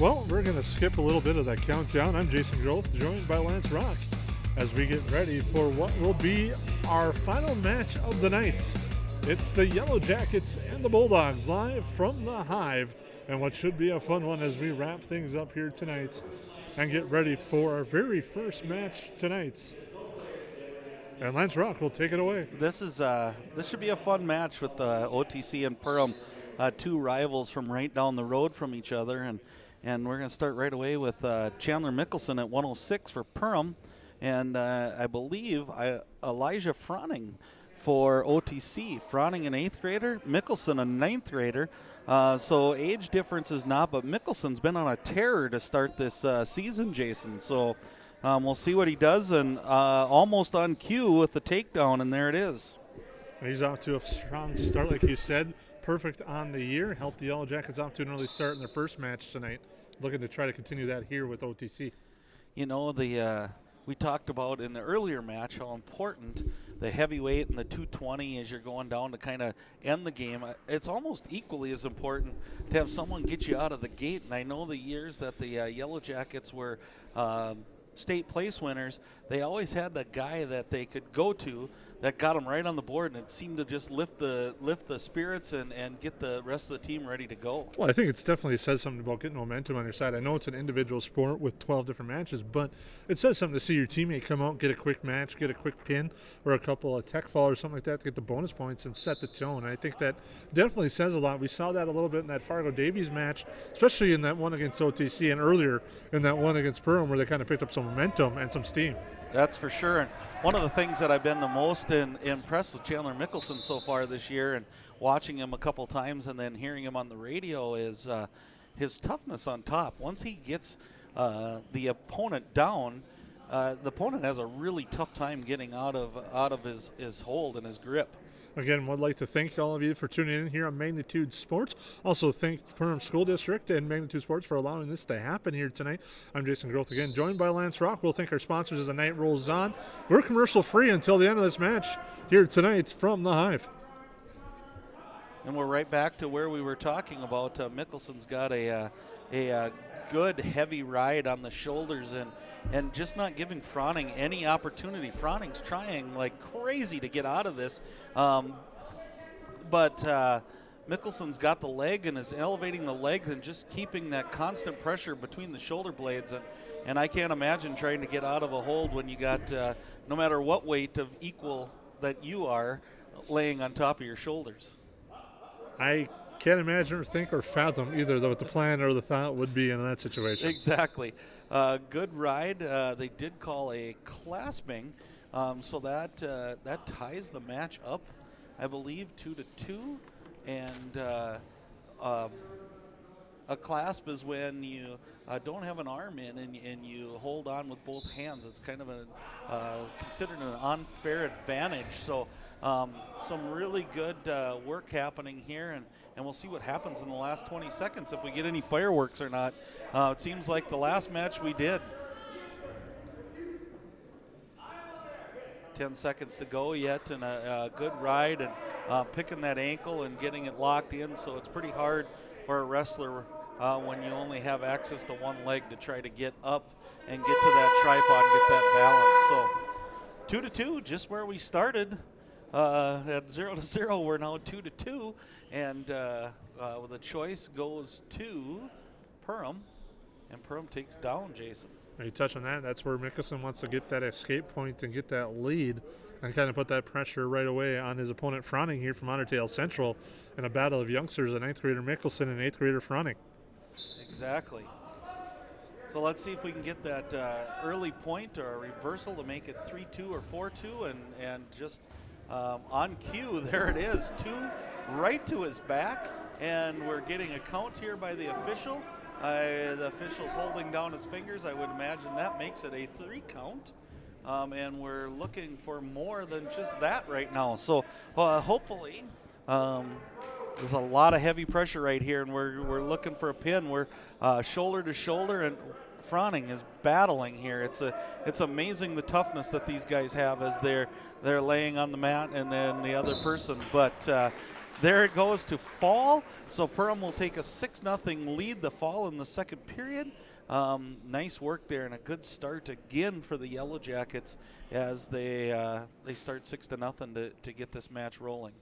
Well, we're going to skip a little bit of that countdown. I'm Jason Groth, joined by Lance Rock, as we get ready for what will be our final match of the night. It's the Yellow Jackets and the Bulldogs live from the Hive, and what should be a fun one as we wrap things up here tonight and get ready for our very first match tonight. And Lance Rock will take it away. This should be a fun match with OTC and Perham, two rivals from right down the road from each other, and we're going to start right away with Chandler Mickelson at 106 for Perham, and I believe Elijah Froning for OTC. Froning an 8th grader, Mickelson a 9th grader. So age difference is not, but Mickelson's been on a tear to start this season, Jason. So we'll see what he does, and almost on cue with the takedown, and there it is. He's off to a strong start, like you said. Perfect on the year. Helped the Yellow Jackets off to an early start in their first match tonight. Looking to try to continue that here with OTC. You know, we talked about in the earlier match how important the heavyweight and the 220 as you're going down to kind of end the game. It's almost equally as important to have someone get you out of the gate. And I know the years that the Yellow Jackets were state place winners, they always had the guy that they could go to that got them right on the board, and it seemed to just lift the spirits and get the rest of the team ready to go. Well, I think it definitely says something about getting momentum on your side. I know it's an individual sport with 12 different matches, but it says something to see your teammate come out, get a quick match, get a quick pin, or a couple of tech fall or something like that to get the bonus points and set the tone. I think that definitely says a lot. We saw that a little bit in that Fargo Davies match, especially in that one against OTC and earlier in that one against Perham where they kind of picked up some momentum and some steam. That's for sure. And one of the things that I've been the most impressed with Chandler Mickelson so far this year, and watching him a couple times and then hearing him on the radio, is his toughness on top. Once he gets the opponent down, the opponent has a really tough time getting out of his hold and his grip. Again, would like to thank all of you for tuning in here on Magnitude Sports. Also thank Perham School District and Magnitude Sports for allowing this to happen here tonight. I'm Jason Groth again, joined by Lance Rock. We'll thank our sponsors as the night rolls on. We're commercial free until the end of this match here tonight from the Hive. And we're right back to where we were talking about. Mickelson's got a good heavy ride on the shoulders and just not giving Froning any opportunity. Froning's trying like crazy to get out of this, but Mickelson's got the leg and is elevating the legs and just keeping that constant pressure between the shoulder blades. And I can't imagine trying to get out of a hold when you got no matter what weight of equal that you are laying on top of your shoulders. I can't imagine or think or fathom either what the plan or the thought would be in that situation. Exactly. Good ride. They did call a clasping, so that ties the match up, I believe, 2-2. And a clasp is when you don't have an arm in and you hold on with both hands. It's kind of considered an unfair advantage. So some really good work happening here, and we'll see what happens in the last 20 seconds if we get any fireworks or not. It seems like the last match we did. 10 seconds to go yet, and a good ride and picking that ankle and getting it locked in. So it's pretty hard for a wrestler when you only have access to one leg to try to get up and get to that tripod and get that balance. So 2-2, just where we started. At 0-0, we're now 2-2, and the choice goes to Perham, and Perham takes down Jason. You touch on that. That's where Mickelson wants to get that escape point and get that lead and kind of put that pressure right away on his opponent Froning here from Ottertail Central in a battle of youngsters, a 9th grader Mickelson and 8th grader Froning. Exactly. So let's see if we can get that early point or a reversal to make it 3-2 or 4-2, and just on cue, there it is, 2 right to his back, and we're getting a count here by the official. The official's holding down his fingers. I would imagine that makes it a 3 count, and we're looking for more than just that right now. So hopefully there's a lot of heavy pressure right here, and we're looking for a pin. We're shoulder to shoulder, and Froning is battling here. It's amazing the toughness that these guys have as they're laying on the mat, and then the other person. But there it goes to fall. So Perham will take a 6-0 lead. The fall in the second period. Nice work there and a good start again for the Yellow Jackets as they start 6-0 to get this match rolling.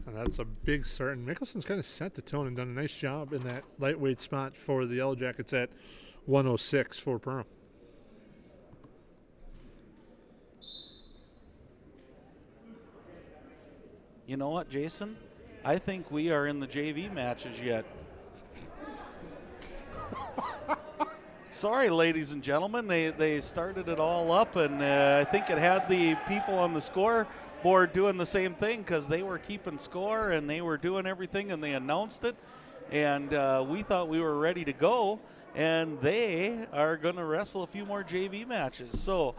And that's a big start. And Mickelson's kind of set the tone and done a nice job in that lightweight spot for the Yellow Jackets at 106 for Perham. You know what, Jason? I think we are in the JV matches yet. Sorry, ladies and gentlemen. They started it all up, and I think it had the people on the scoreboard doing the same thing because they were keeping score and they were doing everything, and they announced it. And we thought we were ready to go, and they are going to wrestle a few more JV matches. So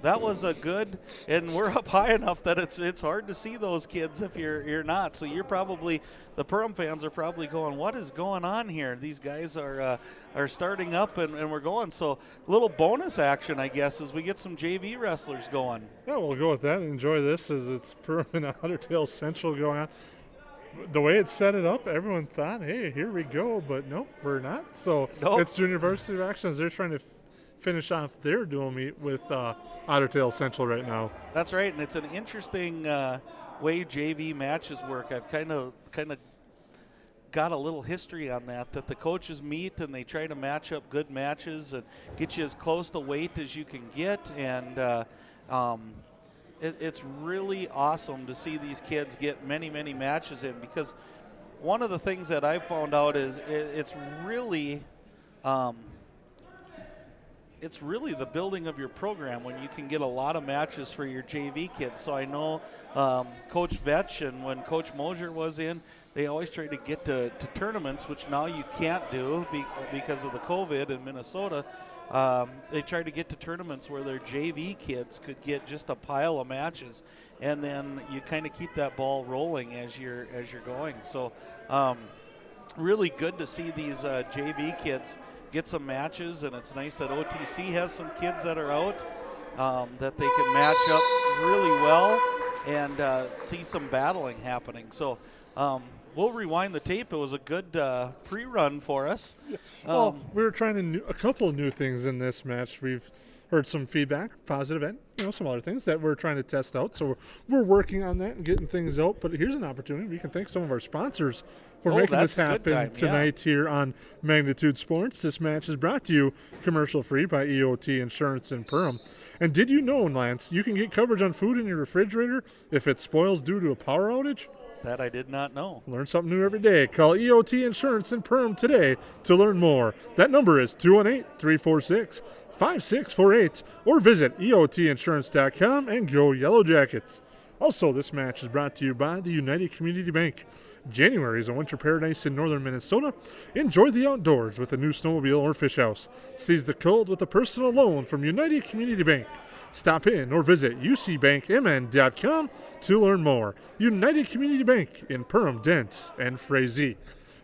that was a good, and we're up high enough that it's hard to see those kids if you're not. So you're probably, the Perham fans are probably going, what is going on here? These guys are starting up and we're going. So little bonus action, I guess, as we get some JV wrestlers going. Yeah, we'll go with that and enjoy this as it's Perham and Ottertail Central going on. The way it set it up, everyone thought, hey, here we go, but nope, we're not. So It's junior varsity actions. They're trying to finish off their dual meet with Ottertail Central right now. That's right, and it's an interesting way JV matches work. I've kind of got a little history on that the coaches meet and they try to match up good matches and get you as close to weight as you can get, and it's really awesome to see these kids get many, many matches in, because one of the things that I've found out is it's really the building of your program when you can get a lot of matches for your JV kids. So I know Coach Vetch and when Coach Mosier was in, they always tried to get to tournaments, which now you can't do because of the COVID in Minnesota. They tried to get to tournaments where their JV kids could get just a pile of matches, and then you kind of keep that ball rolling as you're going. So really good to see these JV kids get some matches, and it's nice that OTC has some kids that are out that they can match up really well and see some battling happening. So we'll rewind the tape. It was a good pre-run for us. Well, we were trying a couple of new things in this match. We've heard some feedback, positive, and some other things that we're trying to test out. So we're working on that and getting things out. But here's an opportunity. We can thank some of our sponsors for making this happen tonight here on Magnitude Sports. This match is brought to you commercial-free by EOT Insurance in Perham. And did you know, Lance, you can get coverage on food in your refrigerator if it spoils due to a power outage? That I did not know. Learn something new every day. Call EOT Insurance in Perham today to learn more. That number is 218-346-5648 or visit EOTinsurance.com and go Yellow Jackets. Also, this match is brought to you by the United Community Bank. January is a winter paradise in northern Minnesota. Enjoy the outdoors with a new snowmobile or fish house. Seize the cold with a personal loan from United Community Bank. Stop in or visit ucbankmn.com to learn more. United Community Bank in Perham, Dent, and Frazee.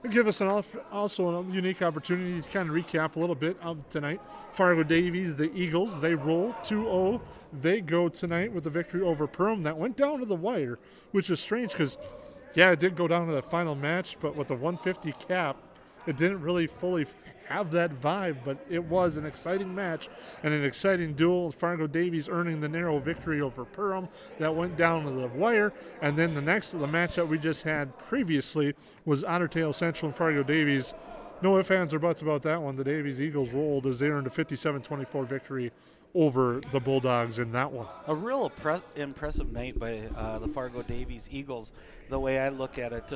Give us also a unique opportunity to kind of recap a little bit of tonight. Fargo Davies, the Eagles, they roll 2-0. They go tonight with a victory over Perham. That went down to the wire, which is strange because, yeah, it did go down to the final match, but with the 150 cap, it didn't really fully have that vibe, but it was an exciting match and an exciting duel. Fargo Davies earning the narrow victory over Perham. That went down to the wire. And then the match that we just had previously was Ottertail Central and Fargo Davies. No ifs, ands, or buts about that one. The Davies Eagles rolled as they earned a 57-24 victory over the Bulldogs in that one. A real impressive night by the Fargo Davies Eagles, the way I look at it.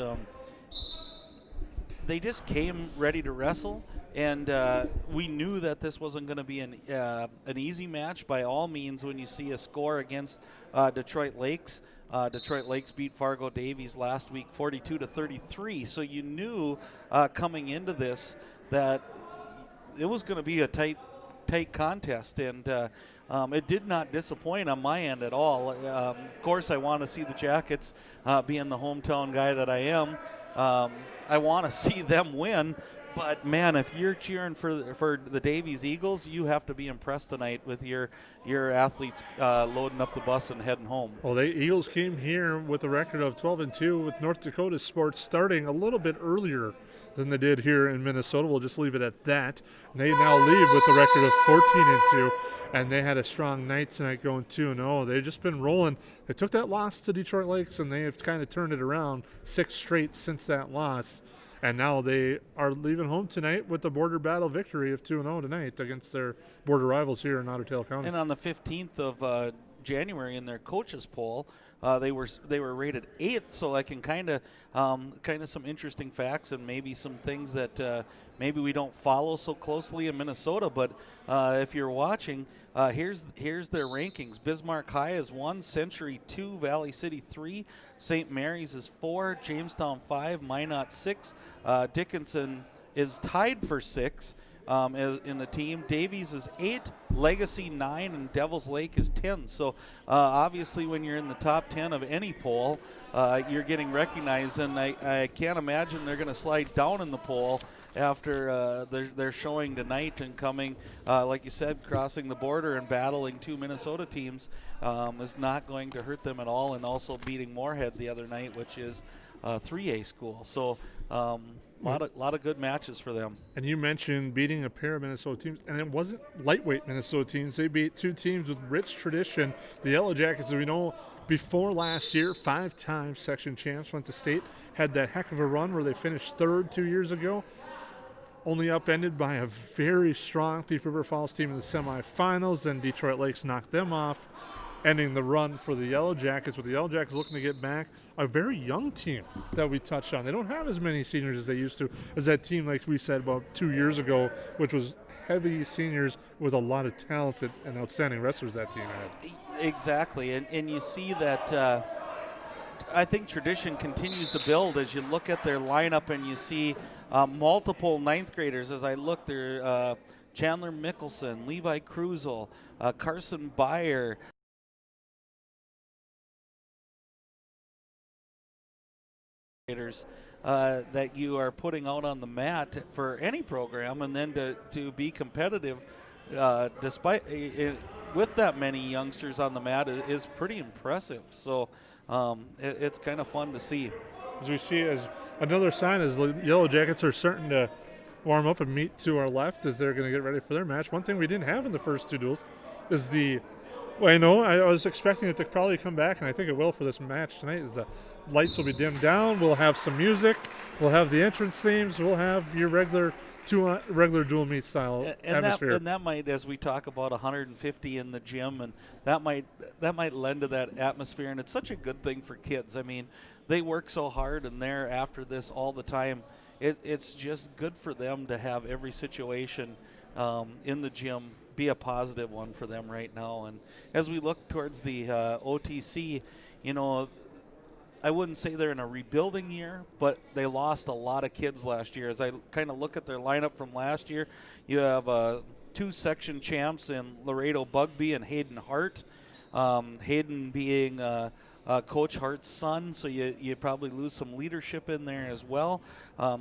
They just came ready to wrestle, and we knew that this wasn't going to be an easy match by all means when you see a score against Detroit Lakes. Detroit Lakes beat Fargo Davies last week 42-33, so you knew coming into this that it was going to be a tight contest, and it did not disappoint on my end at all. Of course, I want to see the Jackets, being the hometown guy that I am. I want to see them win, But man, if you're cheering for the Davies Eagles, you have to be impressed tonight with your athletes loading up the bus and heading home. Well, the Eagles came here with a record of 12-2 with North Dakota sports starting a little bit earlier than they did here in Minnesota. We'll just leave it at that. And they now leave with a record of 14-2, and they had a strong night tonight going 2-0. They've just been rolling. They took that loss to Detroit Lakes, and they have kind of turned it around 6 straight since that loss. And now they are leaving home tonight with the border battle victory of 2-0 tonight against their border rivals here in Otter Tail County. And on the 15th of January in their coaches poll, they were rated 8th. So I can kind of some interesting facts and maybe some things that maybe we don't follow so closely in Minnesota. But if you're watching, here's their rankings. Bismarck High is 1, Century 2, Valley City 3, St. Mary's is 4, Jamestown 5, Minot 6, Dickinson is tied for 6 in the team. Davies is 8, Legacy 9, and Devil's Lake is 10. So obviously when you're in the top 10 of any poll, you're getting recognized, and I can't imagine they're going to slide down in the poll after their showing tonight and coming, like you said, crossing the border and battling 2 Minnesota teams is not going to hurt them at all, and also beating Moorhead the other night, which is a 3A school. So a lot of good matches for them. And you mentioned beating a pair of Minnesota teams, and it wasn't lightweight Minnesota teams. They beat 2 teams with rich tradition. The Yellow Jackets, as we know, before last year, 5-time section champs, went to state, had that heck of a run where they finished 3rd 2 years ago. Only upended by a very strong Thief River Falls team in the semifinals, then Detroit Lakes knocked them off, ending the run for the Yellow Jackets, with the Yellow Jackets looking to get back a very young team that we touched on. They don't have as many seniors as they used to, as that team, like we said, about 2 years ago, which was heavy seniors with a lot of talented and outstanding wrestlers that team had. Exactly, and you see that I think tradition continues to build as you look at their lineup and you see multiple 9th graders. As I look there, Chandler Mickelson, Levi Cruzel, Carson Byer, that you are putting out on the mat for any program, and then to be competitive despite with that many youngsters on the mat is pretty impressive. So it's kind of fun to see. As we see, as another sign is the Yellow Jackets are starting to warm up and meet to our left as they're going to get ready for their match. One thing we didn't have in the first 2 duels is I was expecting it to probably come back, and I think it will for this match tonight, is the lights will be dimmed down. We'll have some music. We'll have the entrance themes. We'll have your regular dual meet style atmosphere. That might, as we talk about 150 in the gym, and that might lend to that atmosphere. And it's such a good thing for kids. I mean, they work so hard, and they're after this all the time. It's just good for them to have every situation in the gym be a positive one for them right now. And as we look towards the OTC, I wouldn't say they're in a rebuilding year, but they lost a lot of kids last year. As I kind of look at their lineup from last year, you have 2 section champs in Laredo Bugby and Hayden Hart. Hayden being Coach Hart's son, so you probably lose some leadership in there as well.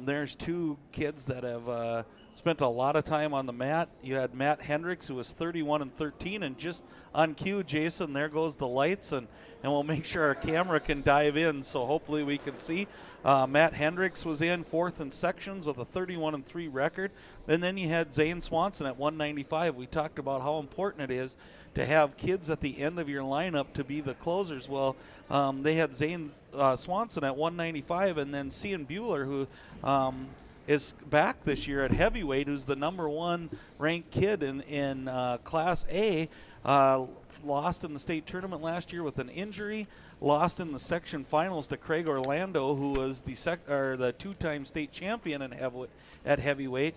There's 2 kids that have spent a lot of time on the mat. You had Matt Hendricks, who was 31-13, and just on cue, Jason, there goes the lights, and we'll make sure our camera can dive in, so hopefully we can see. Matt Hendricks was in 4th in sections with a 31-3 record. And then you had Zane Swanson at 195. We talked about how important it is to have kids at the end of your lineup to be the closers. Well, they had Zane Swanson at 195, and then Cian Bueller, who is back this year at heavyweight, who's the number 1 ranked kid in Class A. Lost in the state tournament last year with an injury. Lost in the section finals to Craig Orlando, who was the 2-time state champion at heavyweight.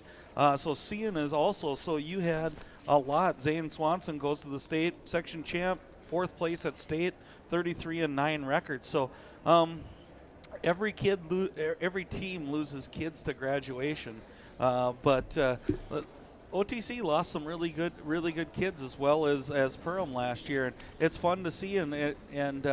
So Cian is also. So you had a lot. Zane Swanson goes to the state section champ, 4th place at state, 33-9 record. So every team loses kids to graduation, but OTC lost some really good kids as well as Perham last year, and it's fun to see. And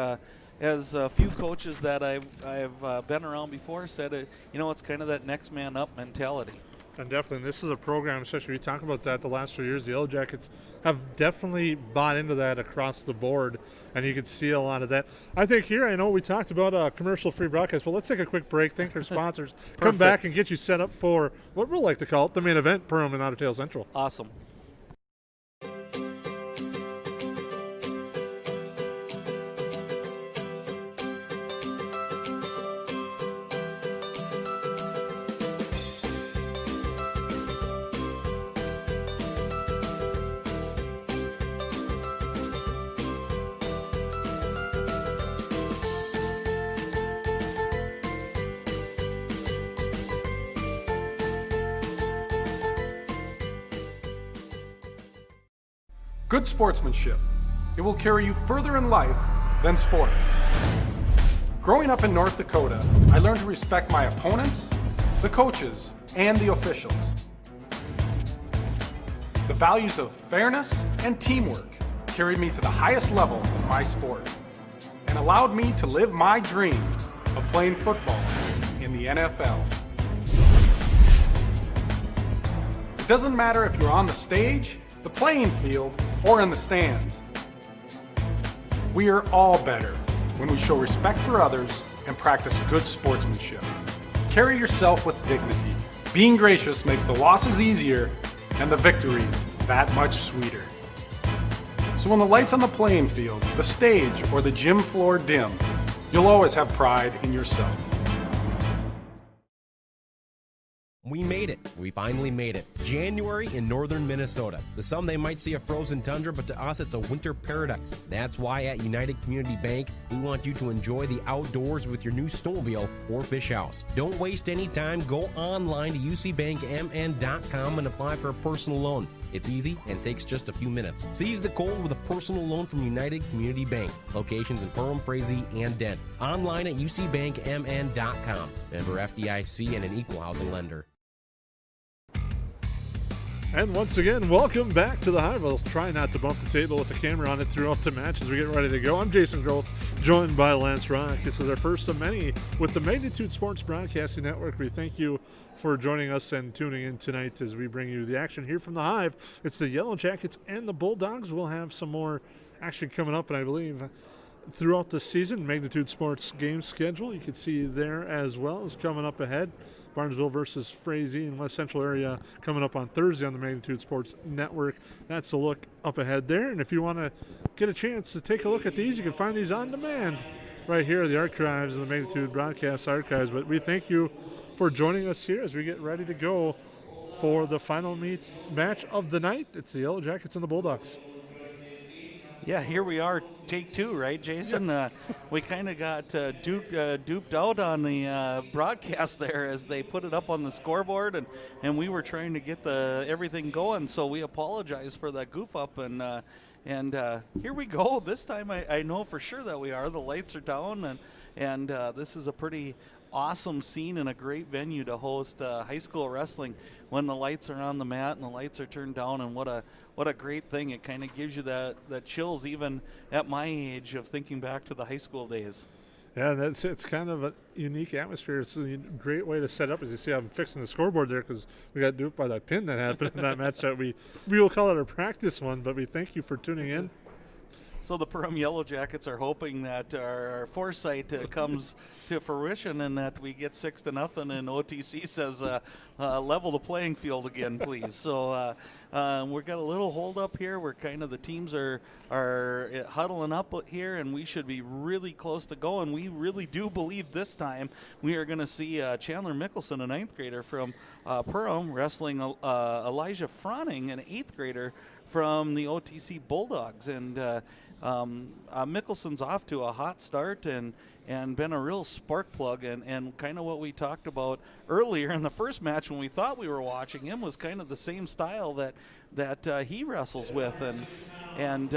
as a few coaches that I've been around before said, it's kind of that next man up mentality. And definitely, this is a program, especially we talk about that the last few years, the Yellow Jackets have definitely bought into that across the board, and you can see a lot of that. I think here, I know we talked about a commercial-free broadcast, but let's take a quick break, thank our sponsors, come back and get you set up for what we'll like to call it, the main event, Perham and Otter Tail Central. Awesome. Good sportsmanship. It will carry you further in life than sports. Growing up in North Dakota, I learned to respect my opponents, the coaches, and the officials. The values of fairness and teamwork carried me to the highest level in my sport and allowed me to live my dream of playing football in the NFL. It doesn't matter if you're on the stage, the playing field, or in the stands. We are all better when we show respect for others and practice good sportsmanship. Carry yourself with dignity. Being gracious makes the losses easier and the victories that much sweeter. So when the lights on the playing field, the stage, or the gym floor dim, you'll always have pride in yourself. We made it. We finally made it. January in northern Minnesota. To some, they might see a frozen tundra, but to us, it's a winter paradise. That's why at United Community Bank, we want you to enjoy the outdoors with your new snowmobile or fish house. Don't waste any time. Go online to ucbankmn.com and apply for a personal loan. It's easy and takes just a few minutes. Seize the cold with a personal loan from United Community Bank. Locations in Perham, Frazee, and Dent. Online at ucbankmn.com. Member FDIC and an equal housing lender. And once again, welcome back to the Hive. I'll try not to bump the table with the camera on it throughout the match as we get ready to go. I'm Jason Groth, joined by Lance Rock. This is our first of many with the Magnitude Sports Broadcasting Network. We thank you for joining us and tuning in tonight as we bring you the action here from the Hive. It's the Yellow Jackets and the Bulldogs. We'll have some more action coming up, and I believe throughout the season, Magnitude Sports game schedule, you can see there as well is coming up ahead. Barnesville versus Frazee in West Central area coming up on Thursday on the Magnitude Sports Network. That's a look up ahead there. And if you want to get a chance to take a look at these, you can find these on demand right here at the archives of the Magnitude Broadcast Archives. But we thank you for joining us here as we get ready to go for the final match of the night. It's the Yellow Jackets and the Bulldogs. Yeah, here we are, take two, right, Jason? We kind of got duped out on the broadcast there as they put it up on the scoreboard, and we were trying to get everything going, so we apologize for that goof up, and here we go. This time I know for sure that we are. The lights are down, and this is a pretty awesome scene and a great venue to host high school wrestling when the lights are on the mat and the lights are turned down, and what a great thing. It kind of gives you that chills even at my age of thinking back to the high school days. Yeah, it's kind of a unique atmosphere. It's a great way to set up. As you see, I'm fixing the scoreboard there because we got duped by that pin that happened in that match that we will call it our practice one, but we thank you for tuning in. So the Perham Yellow Jackets are hoping that our foresight comes to fruition and that we get 6-0 and OTC says level the playing field again, please. So we've got a little hold up here. We're kind of the teams are huddling up here, and we should be really close to going. We really do believe this time we are going to see Chandler Mickelson, a 9th grader from Perham, wrestling Elijah Froning, an 8th grader from the OTC Bulldogs. And Mickelson's off to a hot start and been a real spark plug, and kind of what we talked about earlier in the first match when we thought we were watching him was kind of the same style that he wrestles with, and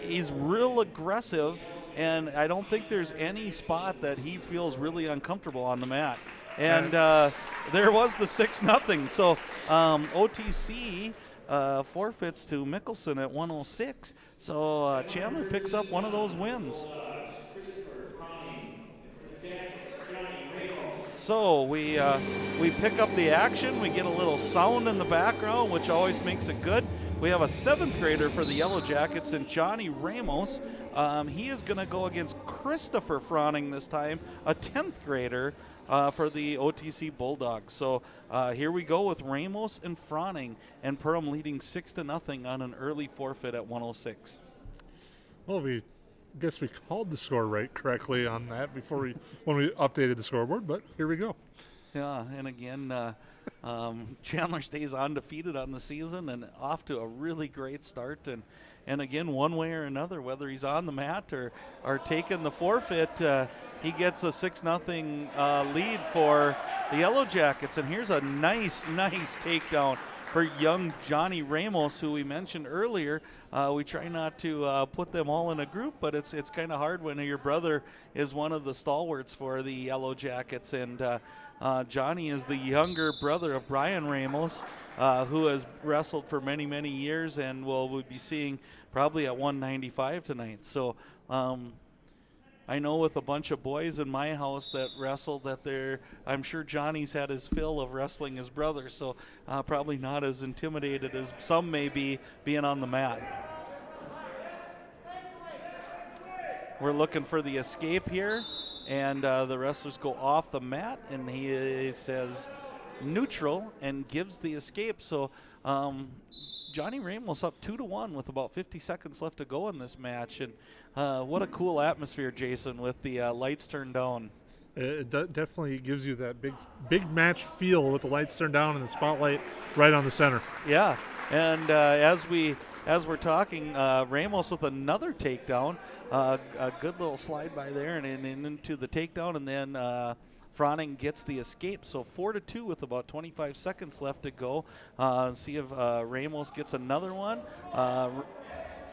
he's real aggressive, and I don't think there's any spot that he feels really uncomfortable on the mat. And there was the 6-0. So OTC forfeits to Mickelson at 106. So Chandler picks up one of those wins. So we pick up the action. We get a little sound in the background, which always makes it good. We have a 7th grader for the Yellow Jackets, and Johnny Ramos. He is going to go against Christopher Froning this time, a 10th grader for the OTC Bulldogs. So here we go with Ramos and Froning, and Perham leading 6-0 on an early forfeit at 1:06. Well, we guess we called the score right correctly on that when we updated the scoreboard, but here we go. Yeah, and again, Chandler stays undefeated on the season and off to a really great start. And again, one way or another, whether he's on the mat or taking the forfeit, he gets a 6-0 lead for the Yellow Jackets. And here's a nice takedown for young Johnny Ramos, who we mentioned earlier. We try not to put them all in a group, but it's kind of hard when your brother is one of the stalwarts for the Yellow Jackets. And Johnny is the younger brother of Brian Ramos, who has wrestled for many, many years and we'll be seeing probably at 195 tonight. So I know with a bunch of boys in my house that wrestled that I'm sure Johnny's had his fill of wrestling his brother, so probably not as intimidated as some may be being on the mat. We're looking for the escape here, and the wrestlers go off the mat, and he says neutral and gives the escape. So Johnny Ramos up 2-1 with about 50 seconds left to go in this match. And what a cool atmosphere, Jason, with the lights turned down. It definitely gives you that big match feel with the lights turned down and the spotlight right on the center. Yeah, and as we're talking, Ramos with another takedown, a good little slide by there and into the takedown, and then Froning gets the escape. So 4-2 with about 25 seconds left to go. See if Ramos gets another one.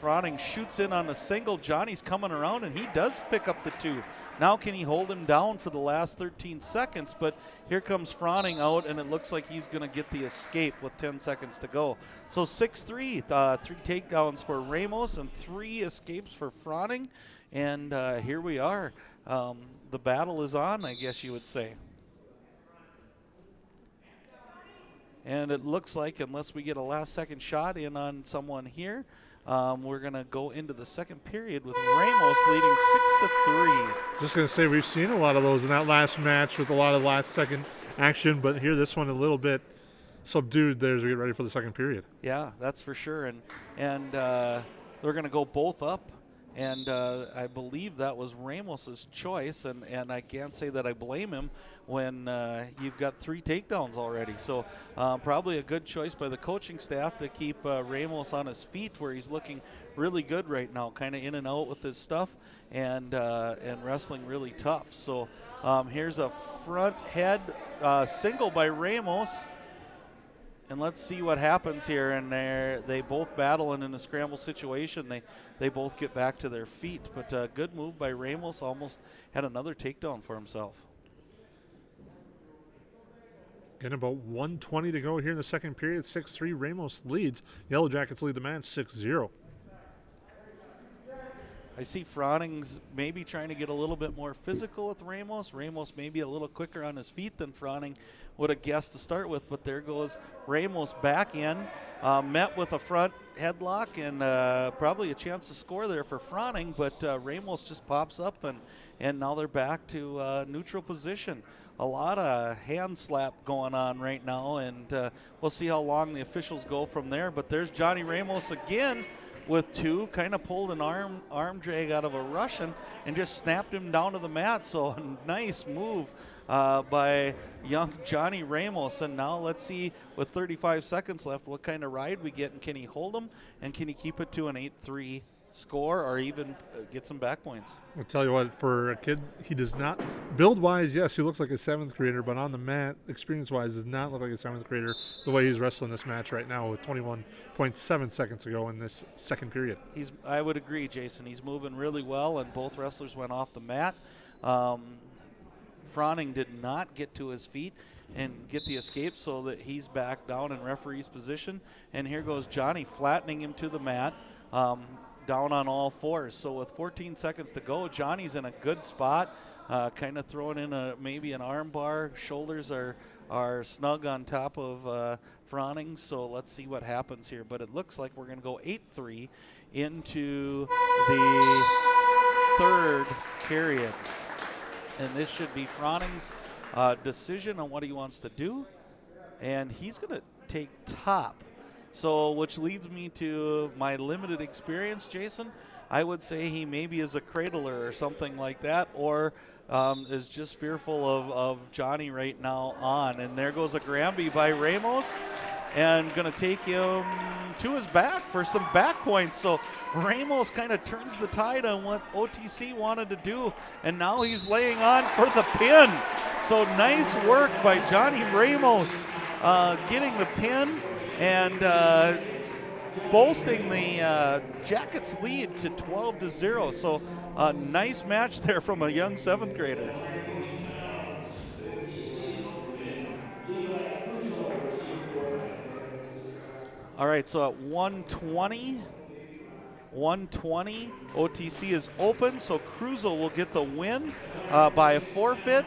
Froning shoots in on a single. Johnny's coming around, and he does pick up the 2. Now can he hold him down for the last 13 seconds? But here comes Froning out, and it looks like he's going to get the escape with 10 seconds to go. So 6-3, 3 takedowns for Ramos and 3 escapes for Froning. And here we are. The battle is on, I guess you would say. And it looks like, unless we get a last-second shot in on someone here, we're going to go into the second period with Ramos leading 6-3. Just going to say we've seen a lot of those in that last match with a lot of last-second action, but here this one a little bit subdued there as we get ready for the second period. Yeah, that's for sure. And they're going to go both up. And I believe that was Ramos's choice, and I can't say that I blame him when you've got 3 takedowns already. So probably a good choice by the coaching staff to keep Ramos on his feet, where he's looking really good right now, kind of in and out with his stuff and wrestling really tough. So here's a front head single by Ramos. And let's see what happens here. And they both battle, and in a scramble situation, they both get back to their feet. But a good move by Ramos, almost had another takedown for himself. Getting about 1:20 to go here in the second period. 6-3, Ramos leads. Yellow Jackets lead the match 6-0. I see Froning's maybe trying to get a little bit more physical with Ramos. Ramos maybe a little quicker on his feet than Froning would have guessed to start with, but there goes Ramos back in, met with a front headlock, and probably a chance to score there for Froning, but Ramos just pops up, and now they're back to neutral position. A lot of hand slap going on right now, and we'll see how long the officials go from there. But there's Johnny Ramos again with 2, kind of pulled an arm drag out of a Russian and just snapped him down to the mat. So a nice move by young Johnny Ramos. And now let's see, with 35 seconds left, what kind of ride we get, and can he hold him, and can he keep it to an 8-3 score, or even get some back points? I'll tell you what, for a kid, he does not, build-wise, yes, he looks like a 7th grader, but on the mat, experience-wise, does not look like a 7th grader the way he's wrestling this match right now with 21.7 seconds to go in this second period. I would agree, Jason. He's moving really well, and both wrestlers went off the mat. Froning did not get to his feet and get the escape, so that he's back down in referee's position. And here goes Johnny, flattening him to the mat. Down on all fours. So with 14 seconds to go, Johnny's in a good spot. kind of throwing in maybe an arm bar. Shoulders are snug on top of Froning, so let's see what happens here. But it looks like we're going to go 8-3 into the third period. And this should be Froning's decision on what he wants to do. And he's going to take top. So, which leads me to my limited experience, Jason. I would say he maybe is a cradler or something like that, or is just fearful of Johnny right now on. And there goes a Granby by Ramos, and going to take him to his back for some back points. So Ramos kind of turns the tide on what OTC wanted to do, and now he's laying on for the pin. So nice work by Johnny Ramos getting the pin and bolstering the Jackets lead to 12-0. So a nice match there from a young 7th grader. All right, so at 120, OTC is open, so Cruzel will get the win by a forfeit.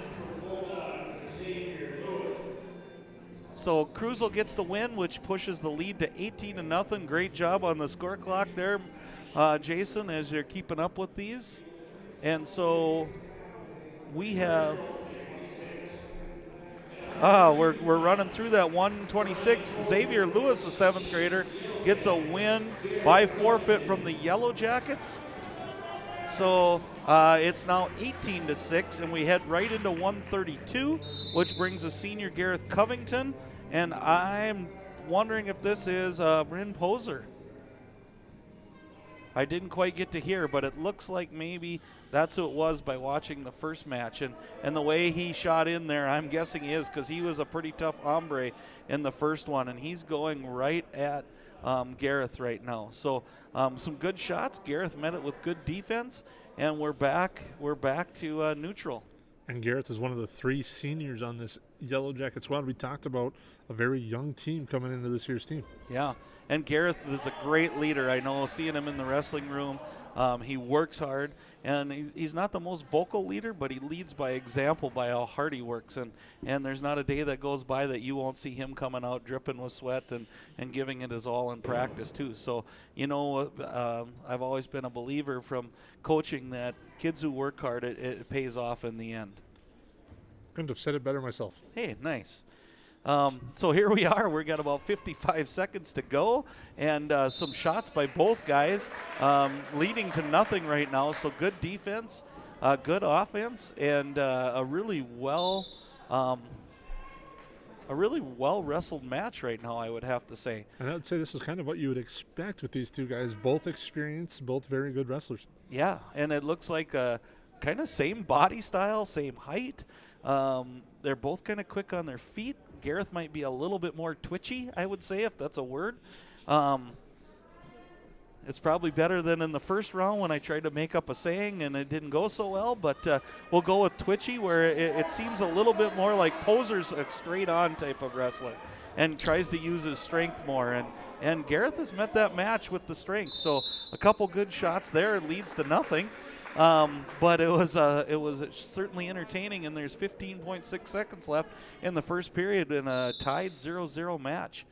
So Cruzel gets the win, which pushes the lead to 18-0. Great job on the score clock there, Jason, as you're keeping up with these. And so we have, we're running through that 126. Xavier Lewis, a 7th grader, gets a win by forfeit from the Yellow Jackets. So it's now 18-6, and we head right into 132, which brings a senior Gareth Covington. And I'm wondering if this is Bryn Poser. I didn't quite get to hear, but it looks like maybe that's who it was by watching the first match. And the way he shot in there, I'm guessing he is, because he was a pretty tough hombre in the first one, and he's going right at Gareth right now. So some good shots. Gareth met it with good defense, and we're back to neutral. And Gareth is one of the 3 seniors on this Yellow Jacket squad. We talked about a very young team coming into this year's team. Yeah, and Gareth is a great leader. I know, seeing him in the wrestling room, he works hard, and he's not the most vocal leader, but he leads by example by how hard he works. And there's not a day that goes by that you won't see him coming out dripping with sweat and giving it his all in practice too. So, I've always been a believer from coaching that kids who work hard, it pays off in the end. Couldn't have said it better myself. Hey, nice. So here we are. We've got about 55 seconds to go, and some shots by both guys, leading to nothing right now. So good defense, good offense, and a really well wrestled match right now, I would have to say. And I would say this is kind of what you would expect with these two guys, both experienced, both very good wrestlers. Yeah, and it looks like kind of same body style, same height. They're both kind of quick on their feet. Gareth might be a little bit more twitchy, I would say, if that's a word. It's probably better than in the first round when I tried to make up a saying and it didn't go so well, but we'll go with twitchy, where it seems a little bit more like Poser's a straight-on type of wrestler and tries to use his strength more. And Gareth has met that match with the strength. So a couple good shots there. It leads to nothing. But it was certainly entertaining, and there's 15.6 seconds left in the first period in a tied 0-0 match,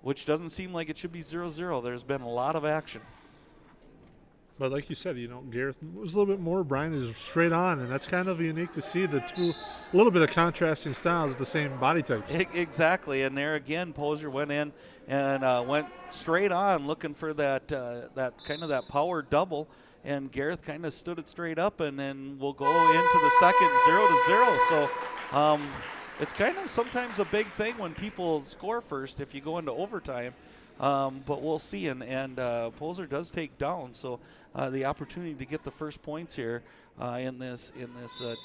which doesn't seem like it should be 0-0. There's been a lot of action. But like you said, Gareth was a little bit more. Brian is straight on, and that's kind of unique to see the two, a little bit of contrasting styles with the same body types. Exactly, and there again, Poser went in and went straight on, looking for that kind of that power double. And Gareth kind of stood it straight up, and then we'll go into the second 0-0. So it's kind of sometimes a big thing when people score first if you go into overtime. But we'll see. And Poser does take down. So the opportunity to get the first points here in this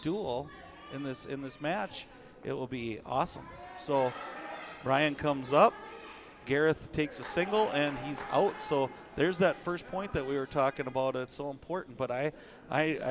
duel, in this match, it will be awesome. So Brian comes up. Gareth takes a single, and he's out. So there's that first point that we were talking about. It's so important. But I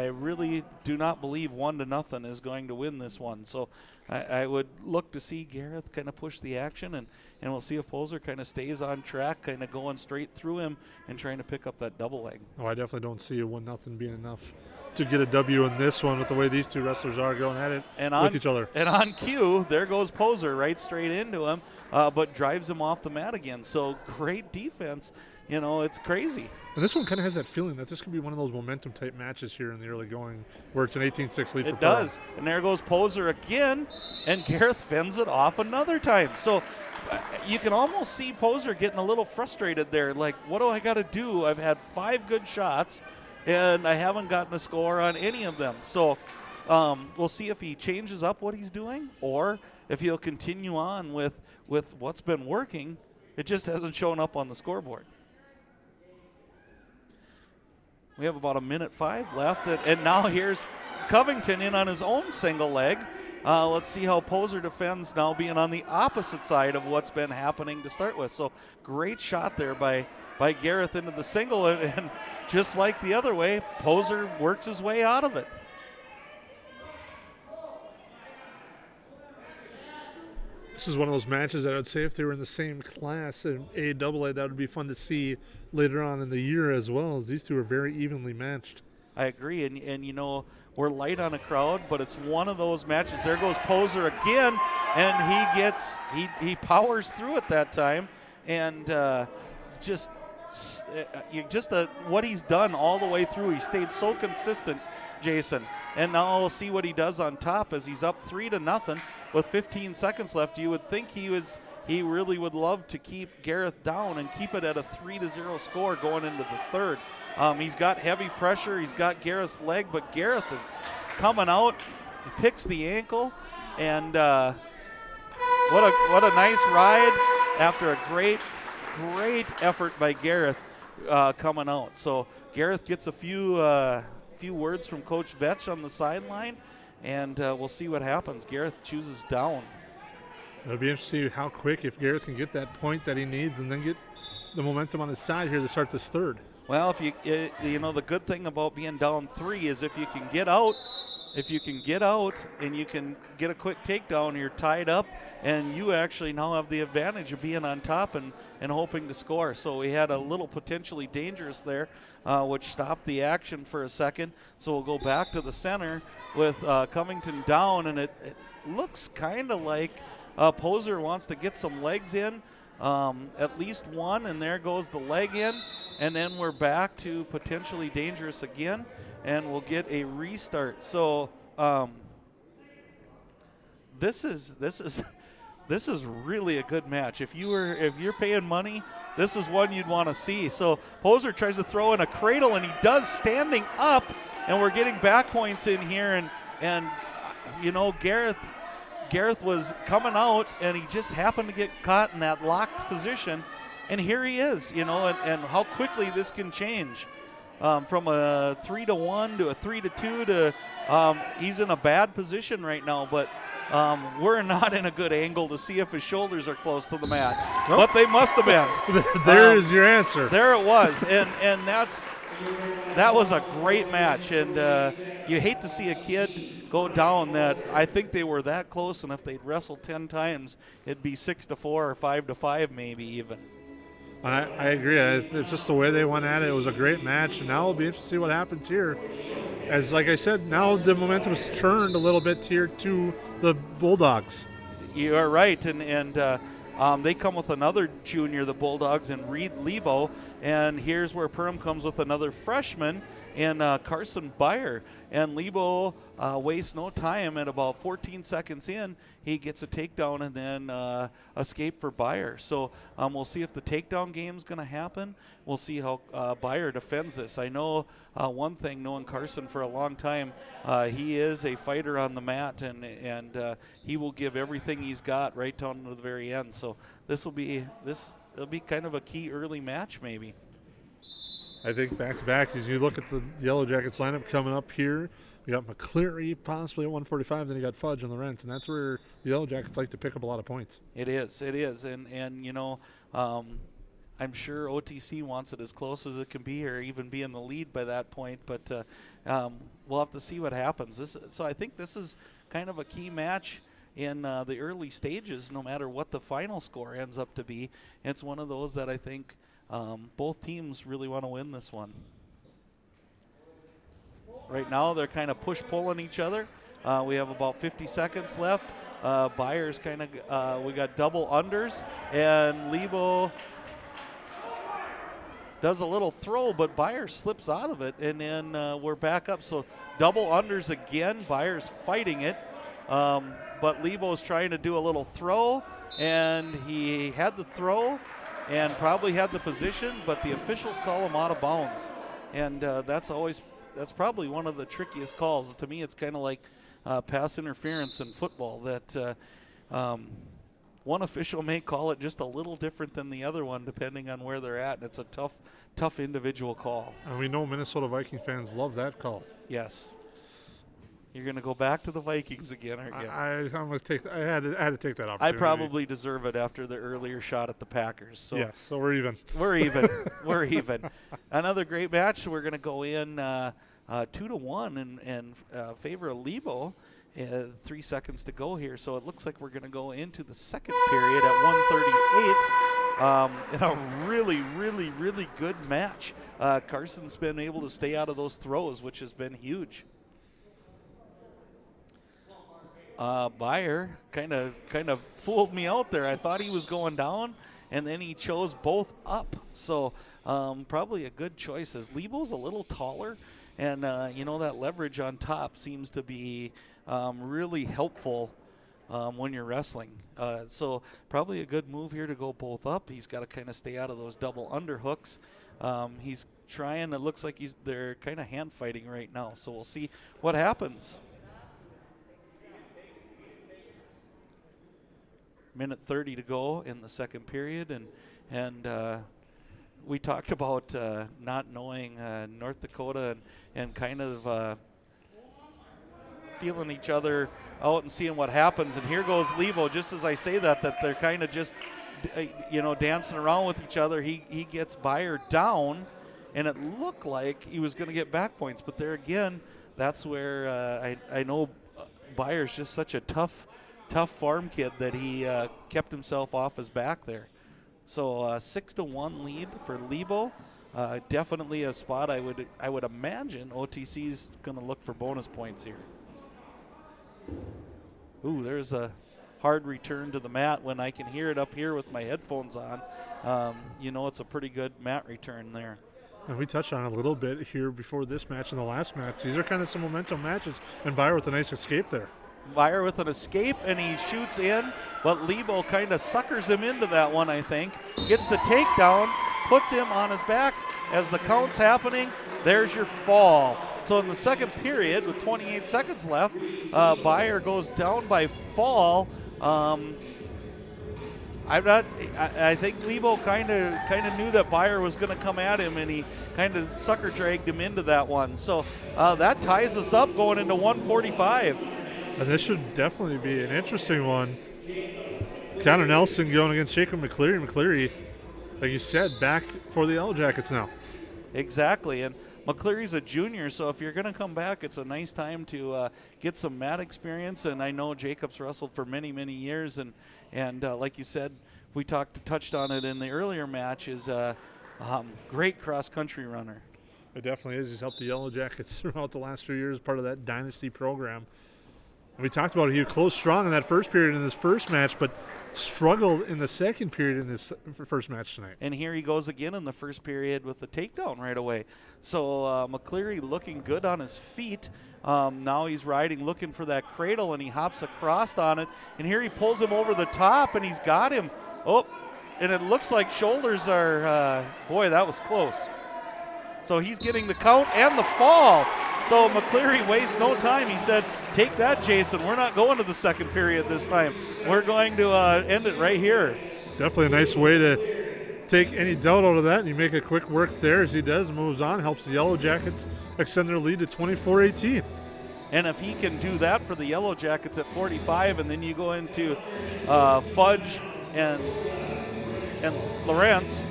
really do not believe 1-0 is going to win this one. So I would look to see Gareth kind of push the action, and we'll see if Poser kind of stays on track, kind of going straight through him and trying to pick up that double leg. Oh, I definitely don't see a 1-0 being enough to get a W in this one with the way these two wrestlers are going at it with each other. And on cue, there goes Poser right straight into him, but drives him off the mat again. So great defense. You know, it's crazy. And this one kind of has that feeling that this could be one of those momentum-type matches here in the early going where it's an 18-6 lead for It does. And there goes Poser again, and Gareth fends it off another time. So you can almost see Poser getting a little frustrated there. Like, what do I got to do? I've had 5 good shots, and I haven't gotten a score on any of them. So we'll see if he changes up what he's doing or if he'll continue on with what's been working. It just hasn't shown up on the scoreboard. We have about 1:05 left, and now here's Covington in on his own single leg. Let's see how Poser defends now, being on the opposite side of what's been happening to start with. So great shot there by Gareth into the single, and just like the other way, Poser works his way out of it. This is one of those matches that I would say if they were in the same class in AAA, that would be fun to see later on in the year as well, as these two are very evenly matched. I agree, and you know, we're light on a crowd, but it's one of those matches. There goes Poser again, and he powers through it that time, and what he's done all the way through. He stayed so consistent, Jason. And now we'll see what he does on top as he's up 3-0 with 15 seconds left. You would think he really would love to keep Gareth down and keep it at a 3-0 score going into the third. He's got heavy pressure. He's got Gareth's leg, but Gareth is coming out. He picks the ankle, and what a nice ride after a great effort by Gareth coming out. So Gareth gets a few words from Coach Vetch on the sideline, and we'll see what happens. Gareth chooses down. It'll be interesting to see how quick, if Gareth can get that point that he needs and then get the momentum on his side here to start this third. Well, if you know, the good thing about being down 3 is if you can get out and you can get a quick takedown, you're tied up, and you actually now have the advantage of being on top and hoping to score. So we had a little potentially dangerous there, which stopped the action for a second. So we'll go back to the center with Covington down, and it looks kind of like Poser wants to get some legs in, at least one, and there goes the leg in, and then we're back to potentially dangerous again, and we'll get a restart. So this is really a good match. If you're paying money, this is one you'd want to see. So Poser tries to throw in a cradle, and he does standing up, and we're getting back points in here, and you know, Gareth was coming out, and he just happened to get caught in that locked position, and here he is, you know, and how quickly this can change. From a 3-1 to a 3-2 to he's in a bad position right now, but we're not in a good angle to see if his shoulders are close to the mat. Nope. But they must have been. There is your answer. There it was, and that was a great match, and you hate to see a kid go down that I think they were that close, and if they'd wrestled 10 times, it'd be 6-4 or 5-5 maybe even. I agree. It's just the way they went at it. It was a great match, and now it'll be interesting to see what happens here. As like I said, now the momentum has turned a little bit here to the Bulldogs. You are right, and they come with another junior, the Bulldogs, and Reed Lebo, and here's where Perham comes with another freshman in Carson Byer, and Lebo wastes no time. At about 14 seconds in, he gets a takedown and then escape for Byer. So we'll see if the takedown game is going to happen. We'll see how Byer defends this. I know one thing, knowing Carson for a long time, he is a fighter on the mat, and he will give everything he's got right down to the very end. So it'll be kind of a key early match maybe. I think back-to-back, as you look at the Yellow Jackets lineup coming up here, we got McCleary possibly at 145, then you got Fudge on the Rents, and that's where the Yellow Jackets like to pick up a lot of points. It is, and you know, I'm sure OTC wants it as close as it can be, or even be in the lead by that point, but we'll have to see what happens. So I think this is kind of a key match in the early stages, no matter what the final score ends up to be. It's one of those that I think both teams really want to win this one. Right now they're kind of push-pulling each other. We have about 50 seconds left. Byers kind of, we got double unders, and Lebo does a little throw, but Byers slips out of it, and then we're back up. So double unders again. Byers fighting it, but Lebo's trying to do a little throw, and he had the throw and probably had the position, but the officials call him out of bounds. And that's probably one of the trickiest calls. To me, it's kind of like pass interference in football, that one official may call it just a little different than the other one depending on where they're at, and it's a tough individual call. And we know Minnesota Viking fans love that call. Yes. You're going to go back to the Vikings again, aren't you? I'm going to take. I had to take that opportunity. I probably deserve it after the earlier shot at the Packers. So yes, so we're even. We're even. We're even. Another great match. We're going to go in 2-1 in favor of Lebo. 3 seconds to go here, so it looks like we're going to go into the second period at 1:38 in a really, really, really good match. Carson's been able to stay out of those throws, which has been huge. Byer kind of fooled me out there. I thought he was going down, and then he chose both up. So probably a good choice, as Lebo's a little taller, and that leverage on top seems to be really helpful when you're wrestling. So probably a good move here to go both up. He's got to kind of stay out of those double underhooks. He's trying. It looks like they're kind of hand fighting right now. So we'll see what happens. Minute 30 to go in the second period, and we talked about not knowing North Dakota and kind of feeling each other out and seeing what happens. And here goes Lebo. Just as I say that they're kind of just dancing around with each other. He gets Byer down, and it looked like he was going to get back points. But there again, that's where I know Byer's just such a tough farm kid that he kept himself off his back there. So 6-1 lead for Lebo. Definitely a spot I would imagine OTC's going to look for bonus points here. Ooh, there's a hard return to the mat when I can hear it up here with my headphones on. It's a pretty good mat return there. And we touched on it a little bit here before this match and the last match. These are kind of some momentum matches, and Byer with a nice escape there. Byer with an escape, and he shoots in, but Lebo kind of suckers him into that one, I think. Gets the takedown, puts him on his back. As the count's happening, there's your fall. So in the second period, with 28 seconds left, Byer goes down by fall. I think Lebo kind of knew that Byer was going to come at him, and he kind of sucker dragged him into that one. So that ties us up going into 145. And this should definitely be an interesting one. Connor Nelson going against Jacob McCleary. McCleary, like you said, back for the Yellow Jackets now. Exactly, and McCleary's a junior, so if you're going to come back, it's a nice time to get some mat experience. And I know Jacob's wrestled for many, many years, and like you said, we touched on it in the earlier match, is a great cross-country runner. It definitely is. He's helped the Yellow Jackets throughout the last few years, part of that dynasty program. We talked about it. He closed strong in that first period in his first match, but struggled in the second period in his first match tonight. And here he goes again in the first period with the takedown right away. So McCleary looking good on his feet. Now he's riding, looking for that cradle, and he hops across on it. And here he pulls him over the top, and he's got him. Oh, and it looks like shoulders are, boy, that was close. So he's getting the count and the fall. So McCleary wastes no time. He said, take that, Jason. We're not going to the second period this time. We're going to end it right here. Definitely a nice way to take any doubt out of that. And you make a quick work there as he does, moves on, helps the Yellow Jackets extend their lead to 24-18. And if he can do that for the Yellow Jackets at 45, and then you go into Fudge and Lawrence,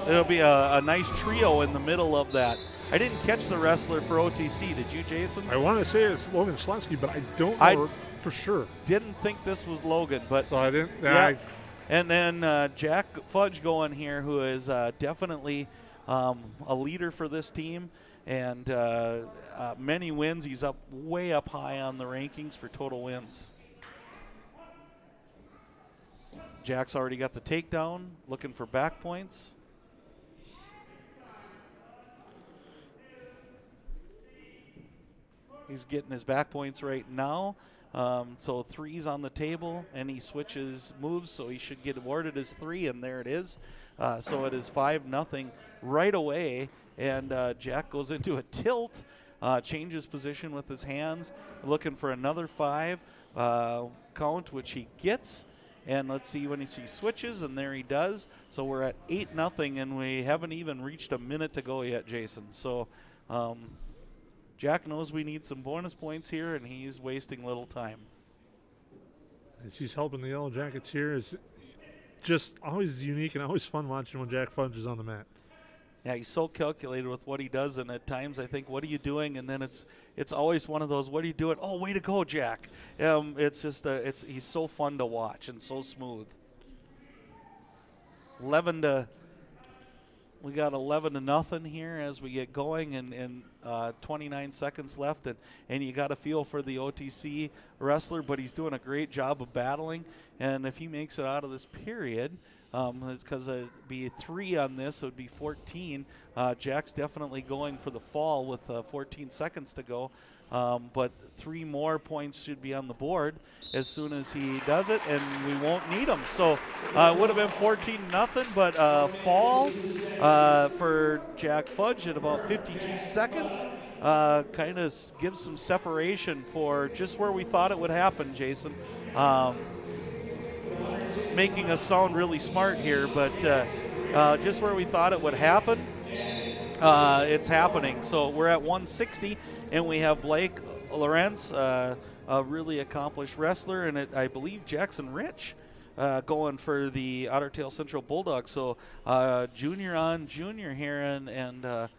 it'll be a nice trio in the middle of that. I didn't catch the wrestler for OTC. Did you, Jason? I want to say it's Logan Schlesky, but I don't know for sure. Didn't think this was Logan, but so I didn't. Yeah. And then Jack Fudge going here, who is definitely a leader for this team, and many wins. He's way up high on the rankings for total wins. Jack's already got the takedown, looking for back points. He's getting his back points right now. So 3's on the table, and he switches moves, so he should get awarded his 3, and there it is. So it is 5-0 right away, and Jack goes into a tilt, changes position with his hands, looking for another 5 count, which he gets. And let's see when he switches, and there he does. So we're at 8-0, and we haven't even reached a minute to go yet, Jason. So Jack knows we need some bonus points here, and he's wasting little time. As he's helping the Yellow Jackets here, is just always unique and always fun watching when Jack Fudge is on the mat. Yeah, he's so calculated with what he does, and at times I think, what are you doing? And then it's always one of those, what are you doing? Oh, way to go, Jack. It's just he's so fun to watch and so smooth. We got 11-0 here as we get going, and 29 seconds left, and you got to feel for the OTC wrestler, but he's doing a great job of battling, and if he makes it out of this period, it's because it'd be 3 on this, so it'd be 14. Jack's definitely going for the fall with 14 seconds to go, but 3 more points should be on the board as soon as he does it, and we won't need them. So it would have been 14-0, but fall for Jack Fudge at about 52 seconds. Kind of gives some separation for just where we thought it would happen, Jason. Making us sound really smart here, but just where we thought it would happen, it's happening. So we're at 160, and we have Blake Lawrence, a really accomplished wrestler, and I believe Jackson Rich going for the Otter Tail Central Bulldogs. So junior on junior here, and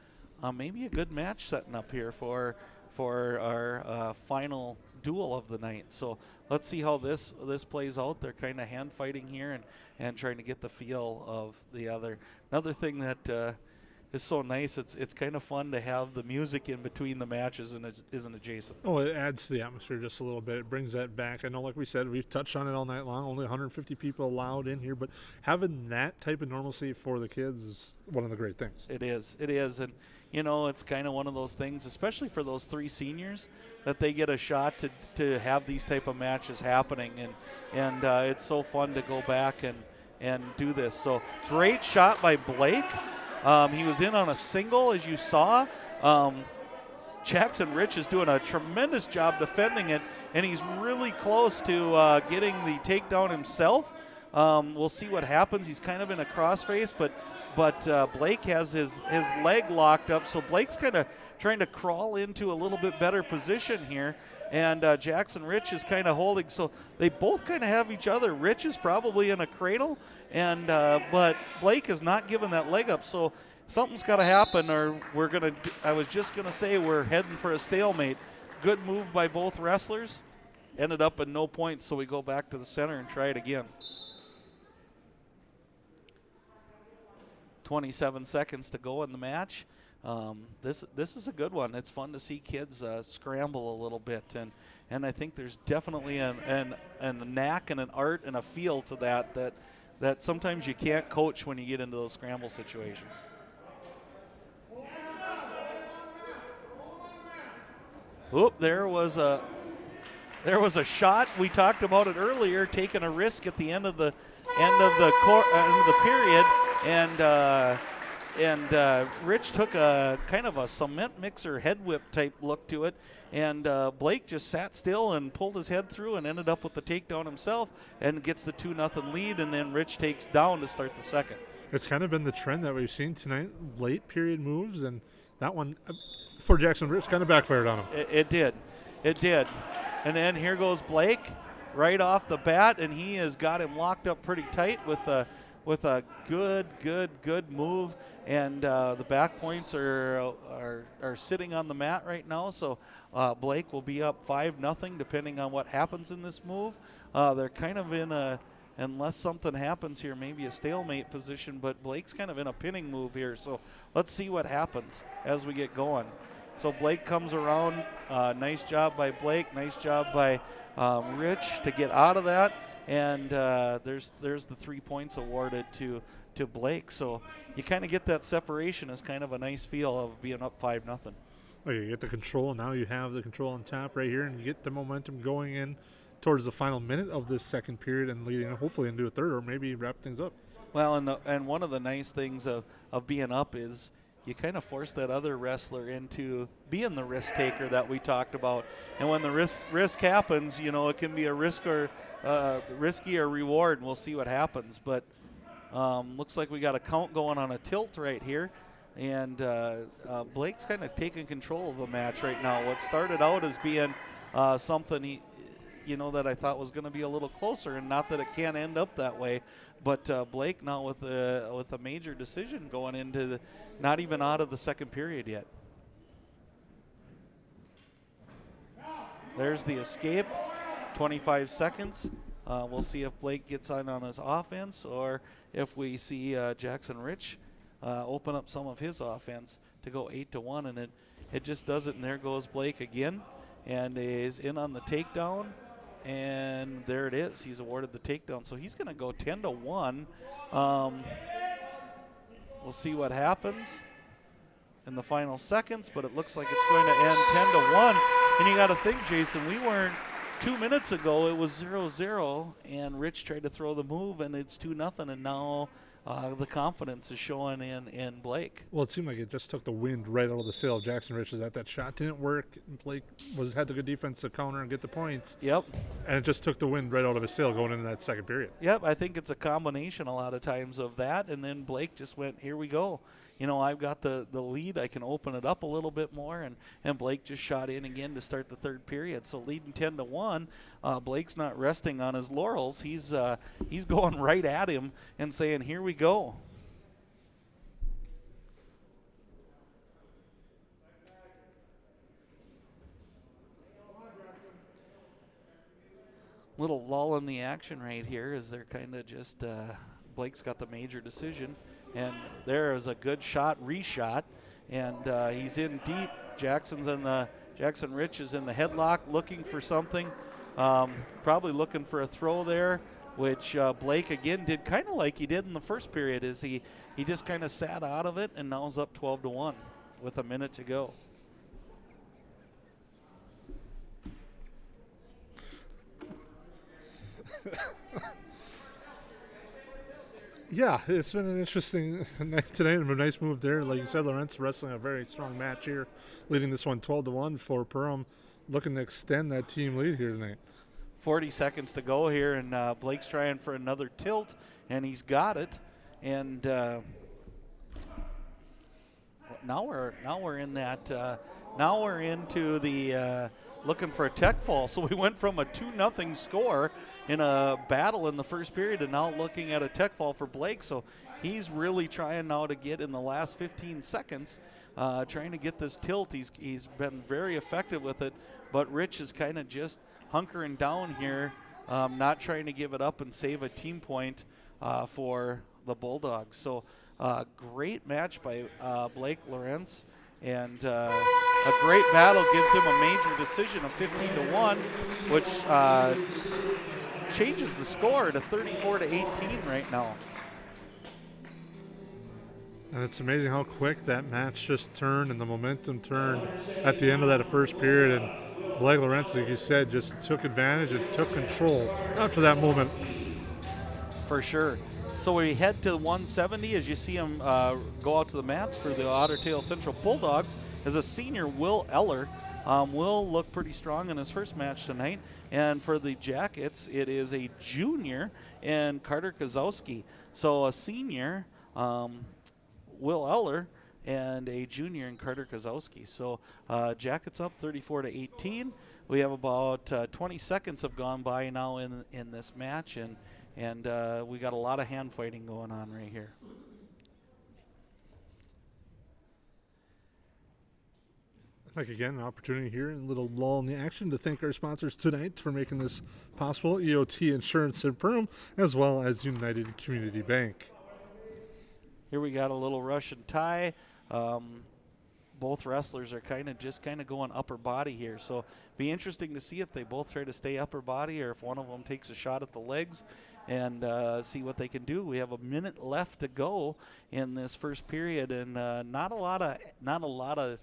maybe a good match setting up here for our final duel of the night. So let's see how this plays out. They're kind of hand fighting here and trying to get the feel of the other. Another thing that is so nice, it's kind of fun to have the music in between the matches, and it isn't adjacent. Oh, it adds to the atmosphere just a little bit. It brings that back. I know, like we said, we've touched on it all night long. Only 150 people allowed in here, but having that type of normalcy for the kids is one of the great things. It is, and you know, it's kind of one of those things, especially for those 3 seniors, that they get a shot to have these type of matches happening, and it's so fun to go back and do this. So great shot by Blake. He was in on a single, as you saw. Jackson Rich is doing a tremendous job defending it, and he's really close to getting the takedown himself. We'll see what happens. He's kind of in a crossface, but Blake has his leg locked up, so Blake's kind of trying to crawl into a little bit better position here, and Jackson Rich is kind of holding, so they both kind of have each other. Rich is probably in a cradle, and but Blake is not giving that leg up, so something's got to happen, or I was just going to say we're heading for a stalemate. Good move by both wrestlers. Ended up at no points, so we go back to the center and try it again. 27 seconds to go in the match. This is a good one. It's fun to see kids scramble a little bit, and I think there's definitely a knack and an art and a feel to that sometimes you can't coach when you get into those scramble situations. Oop, there was a shot. We talked about it earlier, taking a risk at the end of the period, and Rich took a kind of a cement mixer head whip type look to it, and Blake just sat still and pulled his head through and ended up with the takedown himself and gets the 2-0 lead, and then Rich takes down to start the second. It's kind of been the trend that we've seen tonight, late period moves, and that one for Jackson Rich kind of backfired on him. It did. And then here goes Blake right off the bat, and he has got him locked up pretty tight with a good move, and the back points are sitting on the mat right now. So Blake will be up 5-0 depending on what happens in this move. They're kind of in unless something happens here, maybe a stalemate position, but Blake's kind of in a pinning move here. So let's see what happens as we get going. So Blake comes around. Nice job by Blake. Nice job by Rich to get out of that. And there's the 3 points awarded to Blake. So you kind of get that separation as kind of a nice feel of being up 5-0. Oh, you get the control. Now you have the control on top right here, and you get the momentum going in towards the final minute of this second period and leading hopefully into a third, or maybe wrap things up. Well, and one of the nice things of being up is you kind of force that other wrestler into being the risk taker that we talked about. And when the risk happens, it can be a risk or risky or reward, and we'll see what happens. But looks like we got a count going on a tilt right here. And Blake's kind of taking control of the match right now. What started out as being something that I thought was going to be a little closer, and not that it can't end up that way. But Blake now with a major decision going into not even out of the second period yet. There's the escape, 25 seconds. We'll see if Blake gets on his offense, or if we see Jackson Rich open up some of his offense to go 8-1, and it just doesn't. And there goes Blake again, and is in on the takedown, and there it is. He's awarded the takedown, so he's going to go 10-1. We'll see what happens in the final seconds, but it looks like it's going to end 10-1. And you got to think, Jason, we weren't 2 minutes ago. It was 0-0, and Rich tried to throw the move, and it's 2-0, and now the confidence is showing in Blake. Well, it seemed like it just took the wind right out of the sail of Jackson Rich's that shot didn't work. Blake had the good defense to counter and get the points. Yep. And it just took the wind right out of his sail going into that second period. Yep, I think it's a combination a lot of times of that, and then Blake just went, here we go. I've got the lead. I can open it up a little bit more, and Blake just shot in again to start the third period. So leading 10-1, Blake's not resting on his laurels. He's going right at him and saying, here we go. Little lull in the action right here as they're kind of just Blake's got the major decision. And there is a good shot, reshot, and he's in deep. Jackson Rich is in the headlock looking for something, probably looking for a throw there, which Blake again did kind of like he did in the first period. Is he just kind of sat out of it, and now is up 12-1 with a minute to go. Yeah, it's been an interesting night tonight and a nice move there. Like you said, Lawrence wrestling a very strong match here, leading this one 12-1 for Perham, looking to extend that team lead here tonight. 40 seconds to go here, and Blake's trying for another tilt, and he's got it. And now we're in that. Now we're into the looking for a tech fall. So we went from a 2-0 score in a battle in the first period, and now looking at a tech fall for Blake. So he's really trying now to get in the last 15 seconds, trying to get this tilt. He's been very effective with it, but Rich is kind of just hunkering down here, not trying to give it up and save a team point for the Bulldogs. So great match by Blake Lawrence, and a great battle gives him a major decision of 15-1, which changes the score to 34-18 right now. And it's amazing how quick that match just turned and the momentum turned at the end of that first period. And Blake Lawrence, like you said, just took advantage and took control after that moment. For sure. So we head to 170 as you see him go out to the mats for the Otter Tail Central Bulldogs as a senior, Will Eller. Will looked pretty strong in his first match tonight. And for the Jackets, it is a junior and Carter Kozowski. So a senior, Will Eller, and a junior in Carter Kozowski. So Jackets up 34-18. We have about 20 seconds have gone by now in this match, and we got a lot of hand fighting going on right here. Like again, an opportunity here and a little lull in the action to thank our sponsors tonight for making this possible, EOT Insurance in Perham, as well as United Community Bank. Here we got a little Russian tie. Both wrestlers are kind of going upper body here. So be interesting to see if they both try to stay upper body or if one of them takes a shot at the legs and see what they can do. We have a minute left to go in this first period, and not a lot of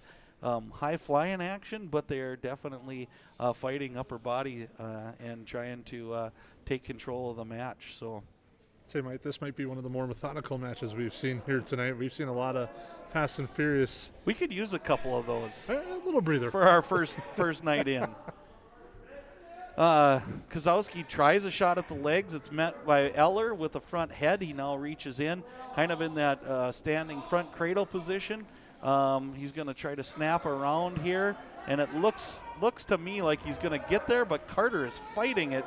high flying action, but they are definitely fighting upper body and trying to take control of the match. So Say, Mike, this might be one of the more methodical matches we've seen here tonight. We've seen a lot of fast and furious. we could use a couple of those A little breather. for our first night in. Kozowski tries a shot at the legs. It's met by Eller with the front head. He now reaches in, kind of in that standing front cradle position. He's going to try to snap around here, and it looks to me like he's going to get there, but Carter is fighting it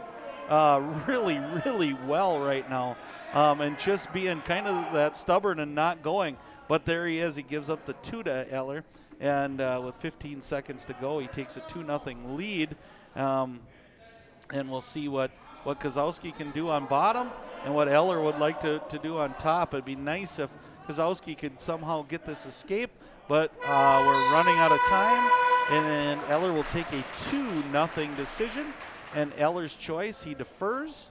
really, really well right now, and just being kind of that stubborn and not going. But there he is. He gives up the 2 to Eller, and with 15 seconds to go, he takes a 2-0 lead. And we'll see what Kozowski can do on bottom and what Eller would like to do on top. It'd be nice if Kozowski could somehow get this escape, but we're running out of time, and Eller will take a 2-0 decision. And Eller's choice, he defers,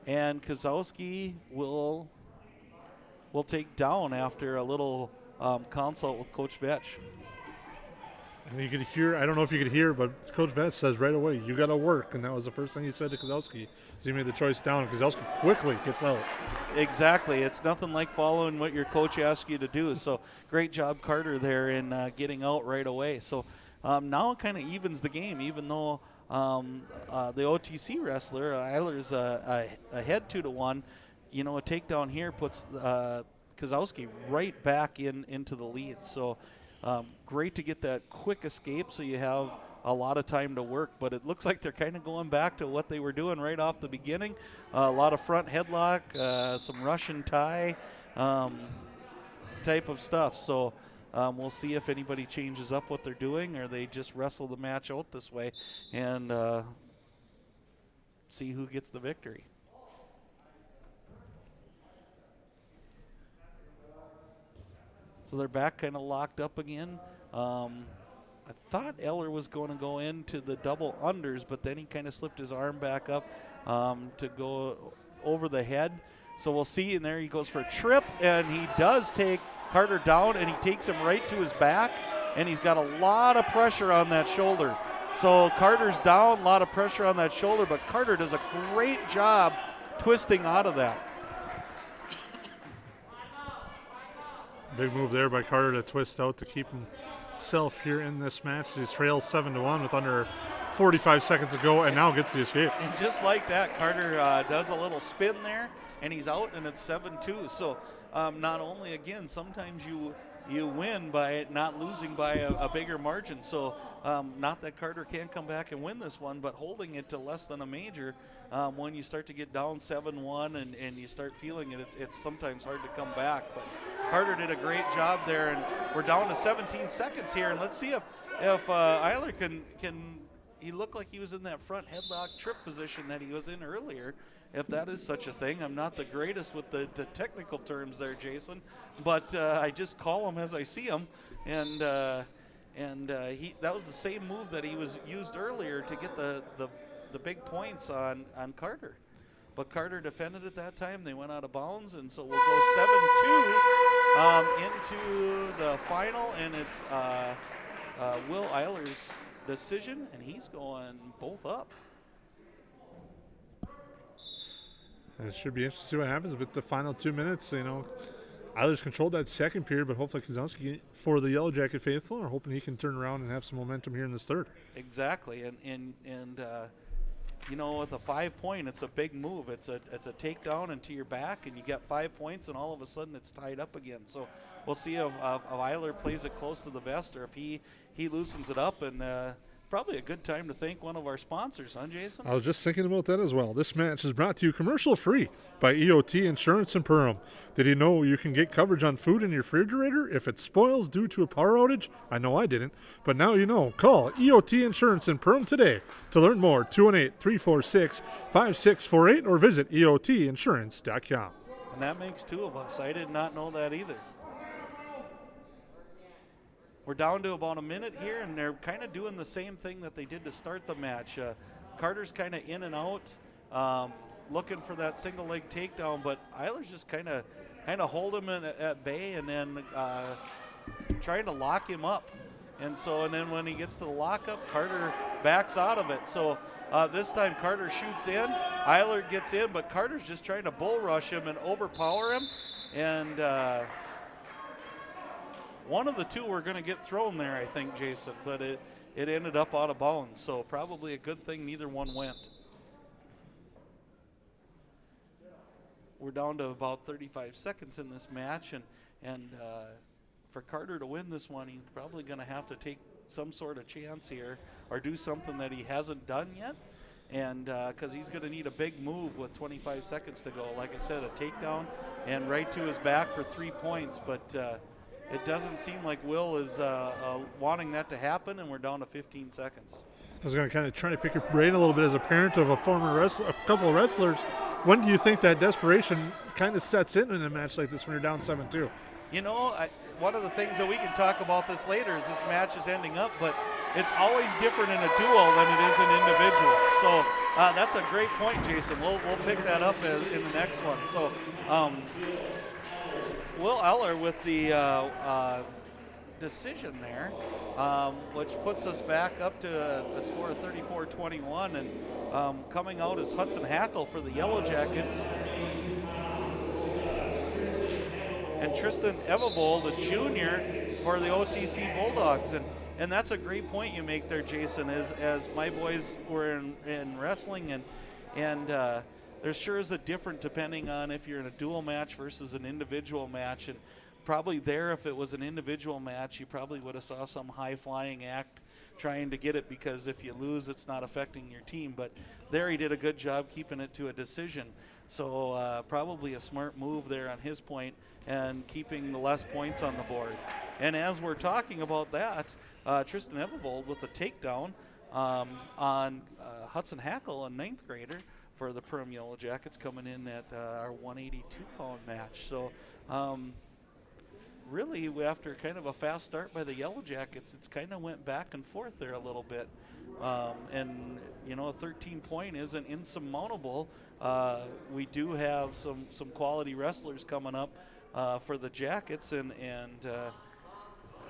and Kozowski will take down after a little consult with Coach Vetch. And you could hear, I don't know if you could hear, but Coach Vetch says right away, you got to work. And that was the first thing he said to Kozowski as he made the choice down. And Kozowski quickly gets out. Exactly. It's nothing like following what your coach asks you to do. So great job, Carter, there in getting out right away. So now it kind of evens the game, even though the OTC wrestler, Eiler's ahead 2-1. You know, a takedown here puts Kozowski right back into the lead. So great to get that quick escape so you have a lot of time to work, but it looks like they're kind of going back to what they were doing right off the beginning. A lot of front headlock, some Russian tie type of stuff. So we'll see if anybody changes up what they're doing or they just wrestle the match out this way and see who gets the victory. So they're back kind of locked up again. I thought Eller was going to go into the double unders, but then he kind of slipped his arm back up to go over the head. So we'll see, and there he goes for a trip, and he does take Carter down, and he takes him right to his back, and he's got a lot of pressure on that shoulder. So Carter's down, a lot of pressure on that shoulder, but Carter does a great job twisting out of that. Big move there by Carter to twist out to keep himself here in this match. He trails 7-1 with under 45 seconds to go, and now gets the escape. And just like that, Carter does a little spin there, and he's out, and it's 7-2. So not only, again, sometimes you win by not losing by a bigger margin. So not that Carter can't come back and win this one, but holding it to less than a major, when you start to get down 7-1 and you start feeling it, it's sometimes hard to come back. But Carter did a great job there, and we're down to 17 seconds here. And let's see if Eiler can he looked like he was in that front headlock trip position that he was in earlier, if that is such a thing. I'm not the greatest with the technical terms there, Jason, but I just call them as I see them. And that was the same move that he was used earlier to get the big points on Carter. But Carter defended at that time. They went out of bounds, and so we'll go 7-2 into the final, and it's Will Eiler's decision, and he's going both up. It should be interesting to see what happens with the final 2 minutes. You know, Eiler's controlled that second period, but hopefully Kozowski, for the Yellow Jacket faithful, are hoping he can turn around and have some momentum here in this third. Exactly, and you know, with a 5-point, it's a big move. It's a takedown into your back, and you get 5 points, and all of a sudden it's tied up again. So we'll see if Eiler plays it close to the vest, or if he loosens it up and probably a good time to thank one of our sponsors, huh, Jason? I was just thinking about that as well. This match is brought to you commercial-free by EOT Insurance in Perham. Did you know you can get coverage on food in your refrigerator if it spoils due to a power outage? I know I didn't, but now you know. Call EOT Insurance in Perham today to learn more, 218-346-5648, or visit eotinsurance.com. And that makes 2 of us. I did not know that either. We're down to about a minute here, and they're kind of doing the same thing that they did to start the match. Carter's kind of in and out, looking for that single leg takedown, but Eiler's just kind of hold him at bay and then trying to lock him up. And then when he gets to the lockup, Carter backs out of it. So this time Carter shoots in, Eiler gets in, but Carter's just trying to bull rush him and overpower him. And one of the 2 were going to get thrown there, I think, Jason, but it ended up out of bounds. So probably a good thing neither one went. We're down to about 35 seconds in this match, and for Carter to win this one, he's probably going to have to take some sort of chance here or do something that he hasn't done yet, and because he's going to need a big move with 25 seconds to go. Like I said, a takedown and right to his back for 3 points, but it doesn't seem like Will is wanting that to happen, and we're down to 15 seconds. I was going to kind of try to pick your brain a little bit as a parent of a former wrestler, a couple of wrestlers. When do you think that desperation kind of sets in a match like this when you're down 7-2? You know, one of the things that we can talk about this later is this match is ending up, but it's always different in a duo than it is an individual. So that's a great point, Jason. We'll pick that up in the next one. So Will Eller with the decision there, which puts us back up to a score of 34-21, and coming out is Hudson Hackle for the Yellow Jackets, and Tristan Evevold, the junior, for the OTC Bulldogs. And that's a great point you make there, Jason, as my boys were in wrestling, and there sure is a difference depending on if you're in a dual match versus an individual match. And probably there, if it was an individual match, you probably would have saw some high-flying act trying to get it, because if you lose, it's not affecting your team. But there he did a good job keeping it to a decision. So probably a smart move there on his point and keeping the less points on the board. And as we're talking about that, Tristan Evevold with a takedown on Hudson Hackle, a 9th grader for the Perham Yellow Jackets, coming in at our 182-pound match. So really, after kind of a fast start by the Yellow Jackets, it's kind of went back and forth there a little bit. And, you know, a 13-point isn't insurmountable. We do have some quality wrestlers coming up for the Jackets,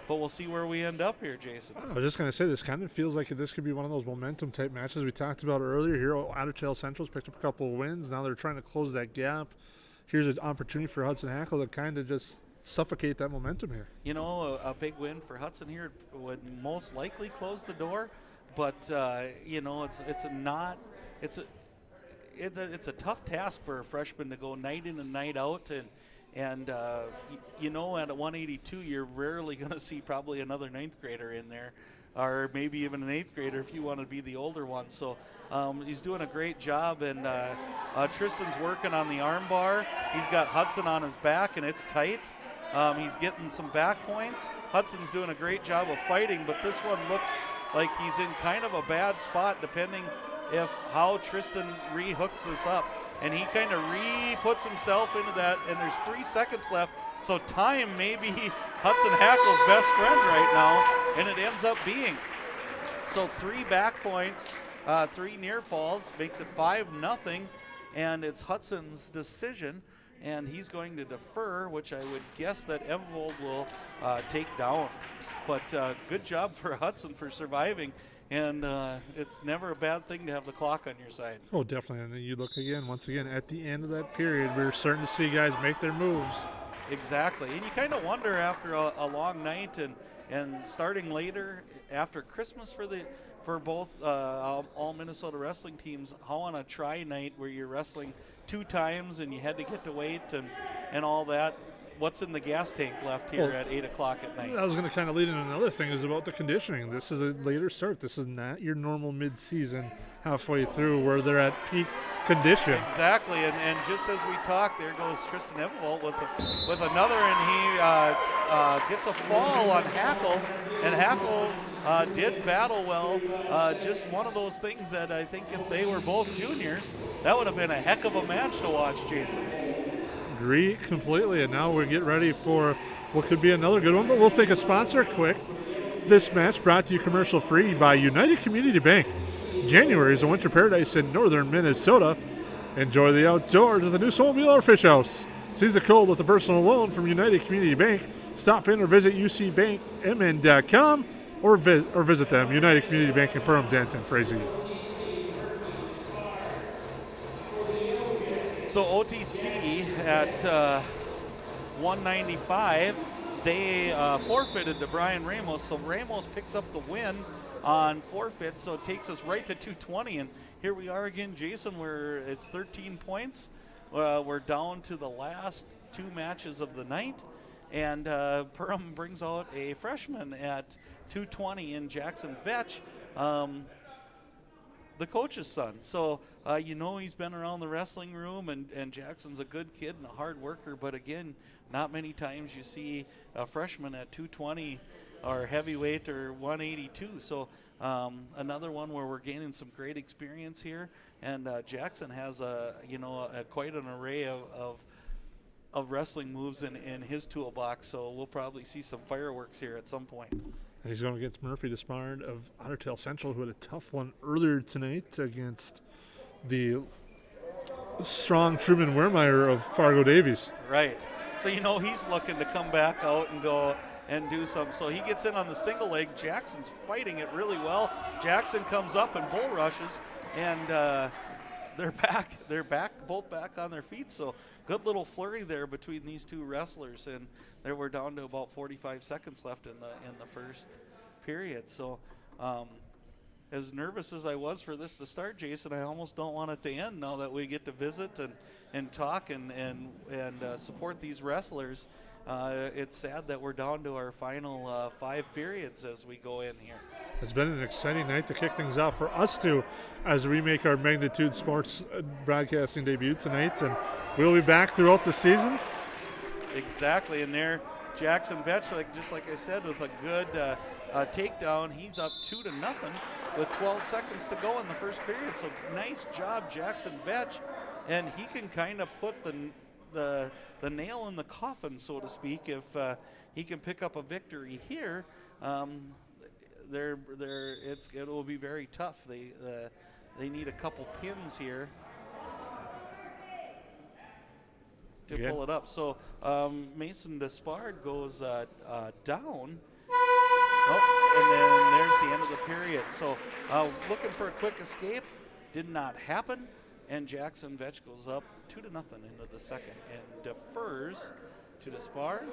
but we'll see where we end up here, Jason. I was just going to say, this kind of feels like this could be one of those momentum-type matches we talked about earlier here. Ottertail Central's picked up a couple of wins. Now they're trying to close that gap. Here's an opportunity for Hudson Hackle to kind of just suffocate that momentum here. You know, a big win for Hudson here would most likely close the door, but you know, it's a tough task for a freshman to go night in and night out, and you know, at a 182, you're rarely going to see probably another 9th grader in there, or maybe even an 8th grader if you want to be the older one. So he's doing a great job, and Tristan's working on the arm bar. He's got Hudson on his back, and it's tight. He's getting some back points. Hudson's doing a great job of fighting, but this one looks like he's in kind of a bad spot depending how Tristan re-hooks this up. And he kind of re-puts himself into that, and there's 3 seconds left. So time may be Hudson Hackle's best friend right now, and it ends up being. So 3 back points, 3 near falls, makes it 5-0, and it's Hudson's decision. And he's going to defer, which I would guess that Evevold will take down. But good job for Hudson for surviving. And it's never a bad thing to have the clock on your side. Oh, definitely. And then you look again, once again, at the end of that period, we're starting to see guys make their moves. Exactly. And you kind of wonder after a long night and starting later after Christmas for both all Minnesota wrestling teams, how on a try night where you're wrestling 2 times and you had to get to weight and all that, what's in the gas tank left here at 8 o'clock at night. I was going to kind of lead into another thing is about the conditioning. This is a later start. This is not your normal mid-season halfway through where they're at peak condition. Exactly, and just as we talk, there goes Tristan Evervolt with another, and he gets a fall on Hackle, and Hackle did battle well. Just one of those things that I think if they were both juniors, that would have been a heck of a match to watch, Jason. Agree completely, and now we get ready for what could be another good one, but we'll take a sponsor quick. This match brought to you commercial free by United Community Bank. January is a winter paradise in northern Minnesota. Enjoy the outdoors with the new snowmobile or fish house. Seize the cold with a personal loan from United Community Bank. Stop in or visit ucbankmn.com or visit them, United Community Bank in Perham, Denton, Frazee. So OTC at 195, they forfeited to Brian Ramos. So Ramos picks up the win on forfeit, so it takes us right to 220. And here we are again, Jason, where it's 13 points. We're down to the last 2 matches of the night. And Perham brings out a freshman at 220 in Jackson Vetch, the coach's son. So, he's been around the wrestling room, and Jackson's a good kid and a hard worker. But again, not many times you see a freshman at 220 or heavyweight or 182. So another one where we're gaining some great experience here. And Jackson has quite an array of wrestling moves in his toolbox. So we'll probably see some fireworks here at some point. And he's going against Murphy Despard of Otter Central, who had a tough one earlier tonight against the strong Truman Wehrmeyer of Fargo Davies. Right. So, he's looking to come back out and go and do some. So he gets in on the single leg. Jackson's fighting it really well. Jackson comes up and bull rushes, and they're back, both back on their feet. So good little flurry there between these two wrestlers, and there we're down to about 45 seconds left in the first period. So as nervous as I was for this to start, Jason, I almost don't want it to end now that we get to visit and talk and support these wrestlers. It's sad that we're down to our final 5 periods as we go in here. It's been an exciting night to kick things off for us too, as we make our Magnitude Sports broadcasting debut tonight, and we'll be back throughout the season. Exactly, and there Jackson Vetch, just like I said, with a good takedown. He's up 2-0 with 12 seconds to go in the first period. So nice job, Jackson Vetch, and he can kind of put the nail in the coffin, so to speak, if he can pick up a victory here. It will be very tough. They need a couple pins here to pull it up. So Mason Despard goes down. And then there's the end of the period. So looking for a quick escape, did not happen. And Jackson Vetch goes up 2-0 into the second and defers to Despard.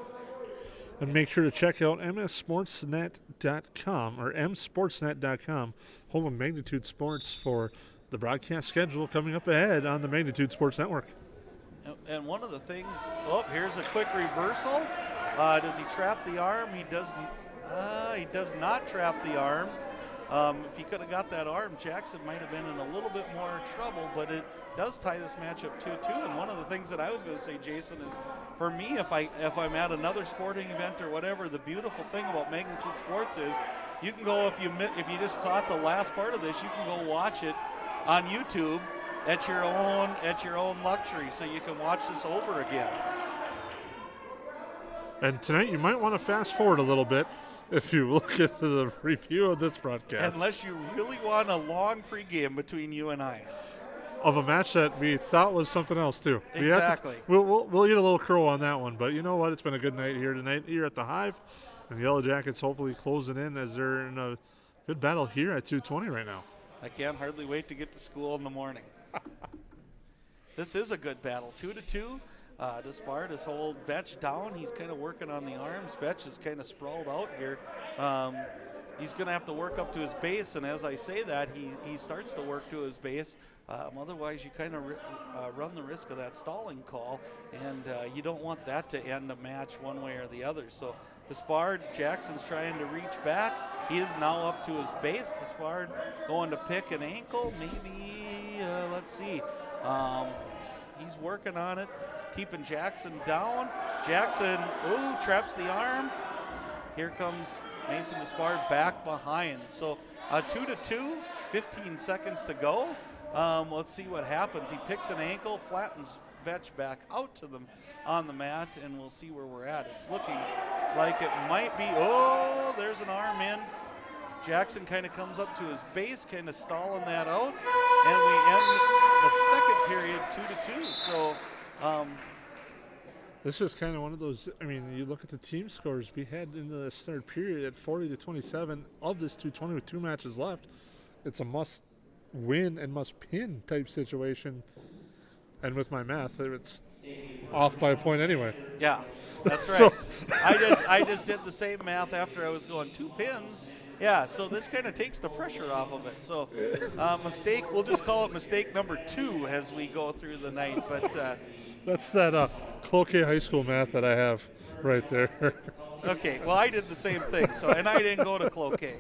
And make sure to check out msportsnet.com or msportsnet.com, home of Magnitude Sports, for the broadcast schedule coming up ahead on the Magnitude Sports Network. And one of the things, here's a quick reversal. Does he trap the arm? He does not trap the arm. If he could have got that arm, Jackson might have been in a little bit more trouble, but it does tie this match up 2-2. And one of the things that I was going to say, Jason, is for me, if I'm at another sporting event or whatever, the beautiful thing about Magnitude Sports is you can go, if you just caught the last part of this, you can go watch it on YouTube at your own luxury, so you can watch this over again. And tonight you might want to fast forward a little bit if you look at the review of this broadcast. Unless you really want a long pregame between you and I. Of a match that we thought was something else too. Exactly. We'll eat a little crow on that one, but you know what? It's been a good night here tonight here at the Hive, and the Yellow Jackets hopefully closing in as they're in a good battle here at 220 right now. I can't hardly wait to get to school in the morning. This is a good battle, 2-2. Despard has hold Vetch down. He's kind of working on the arms. Vetch is kind of sprawled out here. he's going to have to work up to his base, and as I say that, he starts to work to his base. Otherwise, you kind of run the risk of that stalling call, and you don't want that to end a match one way or the other. So Despard, Jackson's trying to reach back. He is now up to his base. Despard going to pick an ankle, maybe, let's see. He's working on it, keeping Jackson down. Jackson, traps the arm. Here comes Mason Despard back behind. So 2-2, 15 seconds to go. Let's see what happens. He picks an ankle, flattens Vetch back out to them on the mat, and we'll see where we're at. It's looking like it might be, there's an arm in. Jackson kind of comes up to his base, kind of stalling that out, and we end the second period 2-2. So this is kind of one of those, I mean, you look at the team scores we had in this third period at 40-27 of this 220 with 2 matches left. It's a must win and must pin type situation. And with my math, it's off by a point anyway. Yeah, that's right. So I just did the same math after I was going 2 pins. Yeah, so this kind of takes the pressure off of it. So mistake, we'll just call it mistake number 2 as we go through the night. But that's that Cloquet High School math that I have right there. Okay, well, I did the same thing, and I didn't go to Cloquet.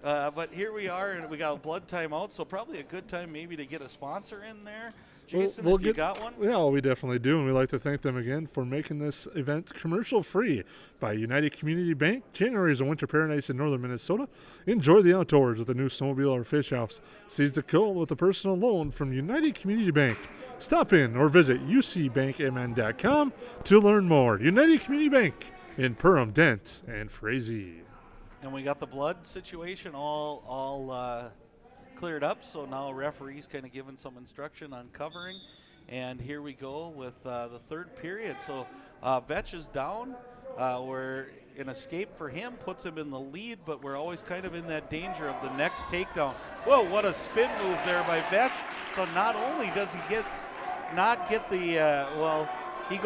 But here we are, and we got a blood timeout, so probably a good time maybe to get a sponsor in there. Jason, if you got one? Yeah, we definitely do, and we'd like to thank them again for making this event commercial-free. By United Community Bank, January is a winter paradise in northern Minnesota. Enjoy the outdoors with a new snowmobile or fish house. Seize the cold with a personal loan from United Community Bank. Stop in or visit ucbankmn.com to learn more. United Community Bank in Perham, Dent, and Frazee. And we got the blood situation all cleared up, so now referee's kind of giving some instruction on covering. And here we go with the third period. So Vetch is down. We're an escape for him, puts him in the lead, but we're always kind of in that danger of the next takedown. Whoa, what a spin move there by Vetch. So not only does he not get the, he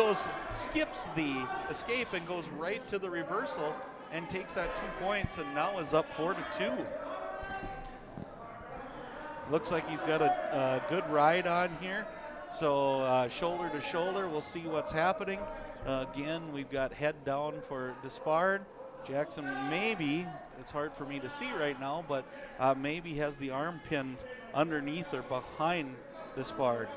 skips the escape and goes right to the reversal and takes that 2 points, and now is up 4-2. Looks like he's got a good ride on here. So shoulder to shoulder, we'll see what's happening. Again, we've got head down for Despard. Jackson maybe, it's hard for me to see right now, but maybe has the arm pinned underneath or behind Despard.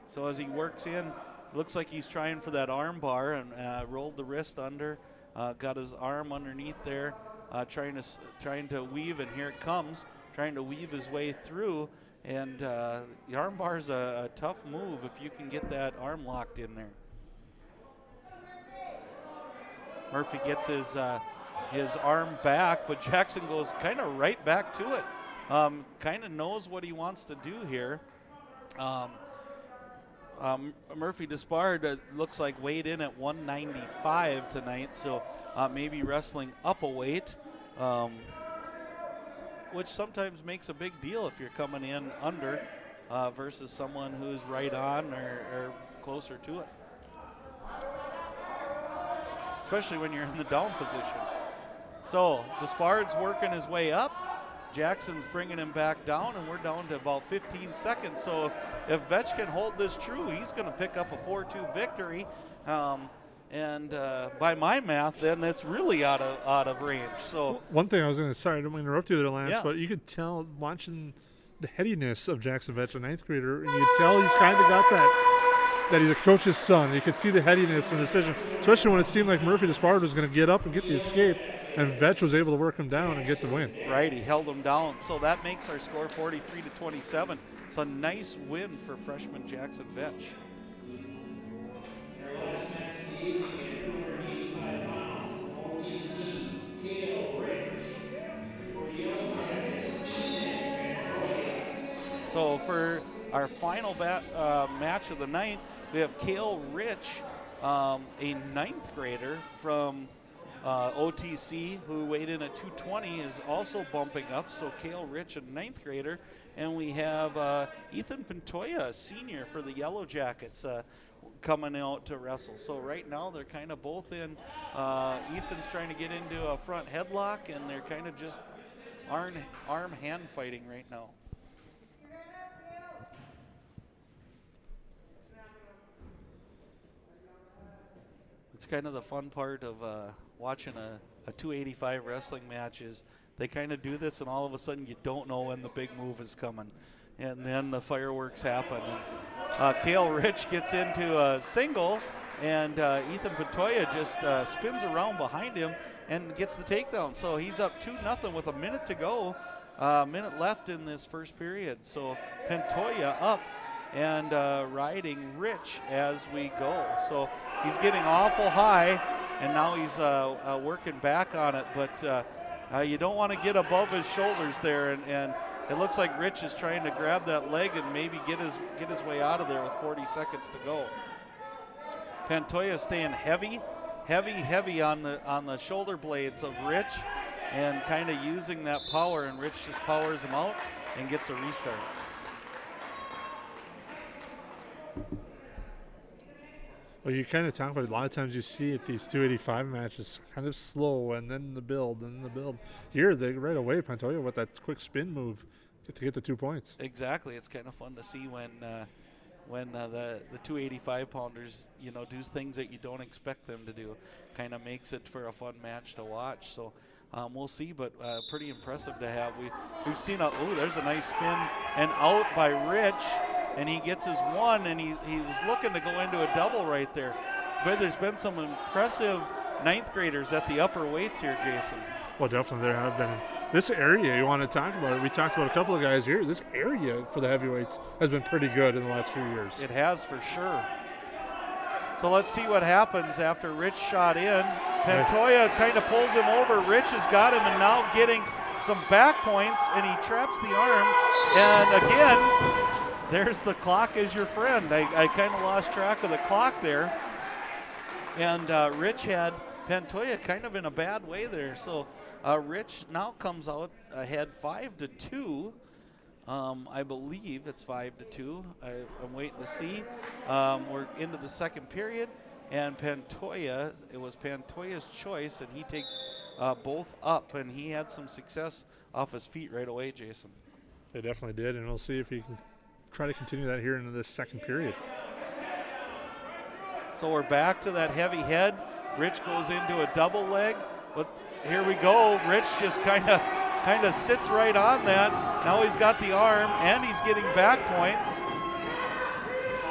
So as he works in, looks like he's trying for that arm bar and rolled the wrist under, got his arm underneath there, trying to weave, and here it comes, trying to weave his way through. And the arm bar is a tough move if you can get that arm locked in there. Murphy gets his arm back, but Jackson goes kind of right back to it. Kind of knows what he wants to do here. Murphy Despard looks like weighed in at 195 tonight, so maybe wrestling up a weight, which sometimes makes a big deal if you're coming in under versus someone who's right on or closer to it, especially when you're in the down position. So Despard's working his way up. Jackson's bringing him back down, and we're down to about 15 seconds. So if Vetch can hold this true, he's going to pick up a 4-2 victory. And by my math, then that's really out of range. So one thing I was going to, sorry, I don't mean to interrupt you there, Lance, yeah. but you could tell watching the headiness of Jackson Vetch, a ninth grader, and you could tell he's kind of got that he's a coach's son. You could see the headiness and decision, especially when it seemed like Murphy Despard was going to get up and get the escape, and Vetch was able to work him down and get the win. Right, he held him down. So that makes our score 43-27. It's a nice win for freshman Jackson Vetch. So for our final match of the night, we have Cale Rich, a ninth grader from OTC who weighed in at 220, is also bumping up. So Cale Rich, a ninth grader. And we have Ethan Pintoya, a senior for the Yellow Jackets. coming out to wrestle. So right now they're kind of both in. Ethan's trying to get into a front headlock, and they're kind of just arm hand fighting right now. It's kind of the fun part of watching a 285 wrestling match is they kind of do this, and all of a sudden you don't know when the big move is coming. And then the fireworks happen. And, Cale Rich gets into a single, and Ethan Patoya just spins around behind him and gets the takedown. So he's up 2-0 with a minute to go, minute left in this first period. So Pantoja up and riding Rich as we go. So he's getting awful high, and now he's working back on it. But you don't want to get above his shoulders there, and it looks like Rich is trying to grab that leg and maybe get his way out of there with 40 seconds to go. Pantoja staying heavy on the shoulder blades of Rich, and kind of using that power, and Rich just powers him out and gets a restart. Well, you kind of talk about it. A lot of times you see at these 285 matches kind of slow, and then the build, and the build. Here, they right away, Pantoja with that quick spin move to get the 2 points. Exactly. It's kind of fun to see when the 285 pounders, do things that you don't expect them to do. Kind of makes it for a fun match to watch. So we'll see, but pretty impressive to have. We've seen there's a nice spin and out by Rich. And he gets his one, and he was looking to go into a double right there. But there's been some impressive ninth graders at the upper weights here, Jason. Well, definitely there have been. This area, you want to talk about it. We talked about a couple of guys here. This area for the heavyweights has been pretty good in the last few years. It has for sure. So let's see what happens after Rich shot in. Pantoja kind of pulls him over. Rich has got him, and now getting some back points, and he traps the arm. And again, there's the clock as your friend. I kind of lost track of the clock there. And Rich had Pantoja kind of in a bad way there. So Rich now comes out ahead 5-2. I believe it's 5-2. I'm waiting to see. We're into the second period. And Pantoja, it was Pantoja's choice, and he takes both up. And he had some success off his feet right away, Jason. They definitely did, and we'll see if he can try to continue that here into this second period. So we're back to that heavy head. Rich goes into a double leg, but here we go. Rich just kind of sits right on that. Now he's got the arm, and he's getting back points.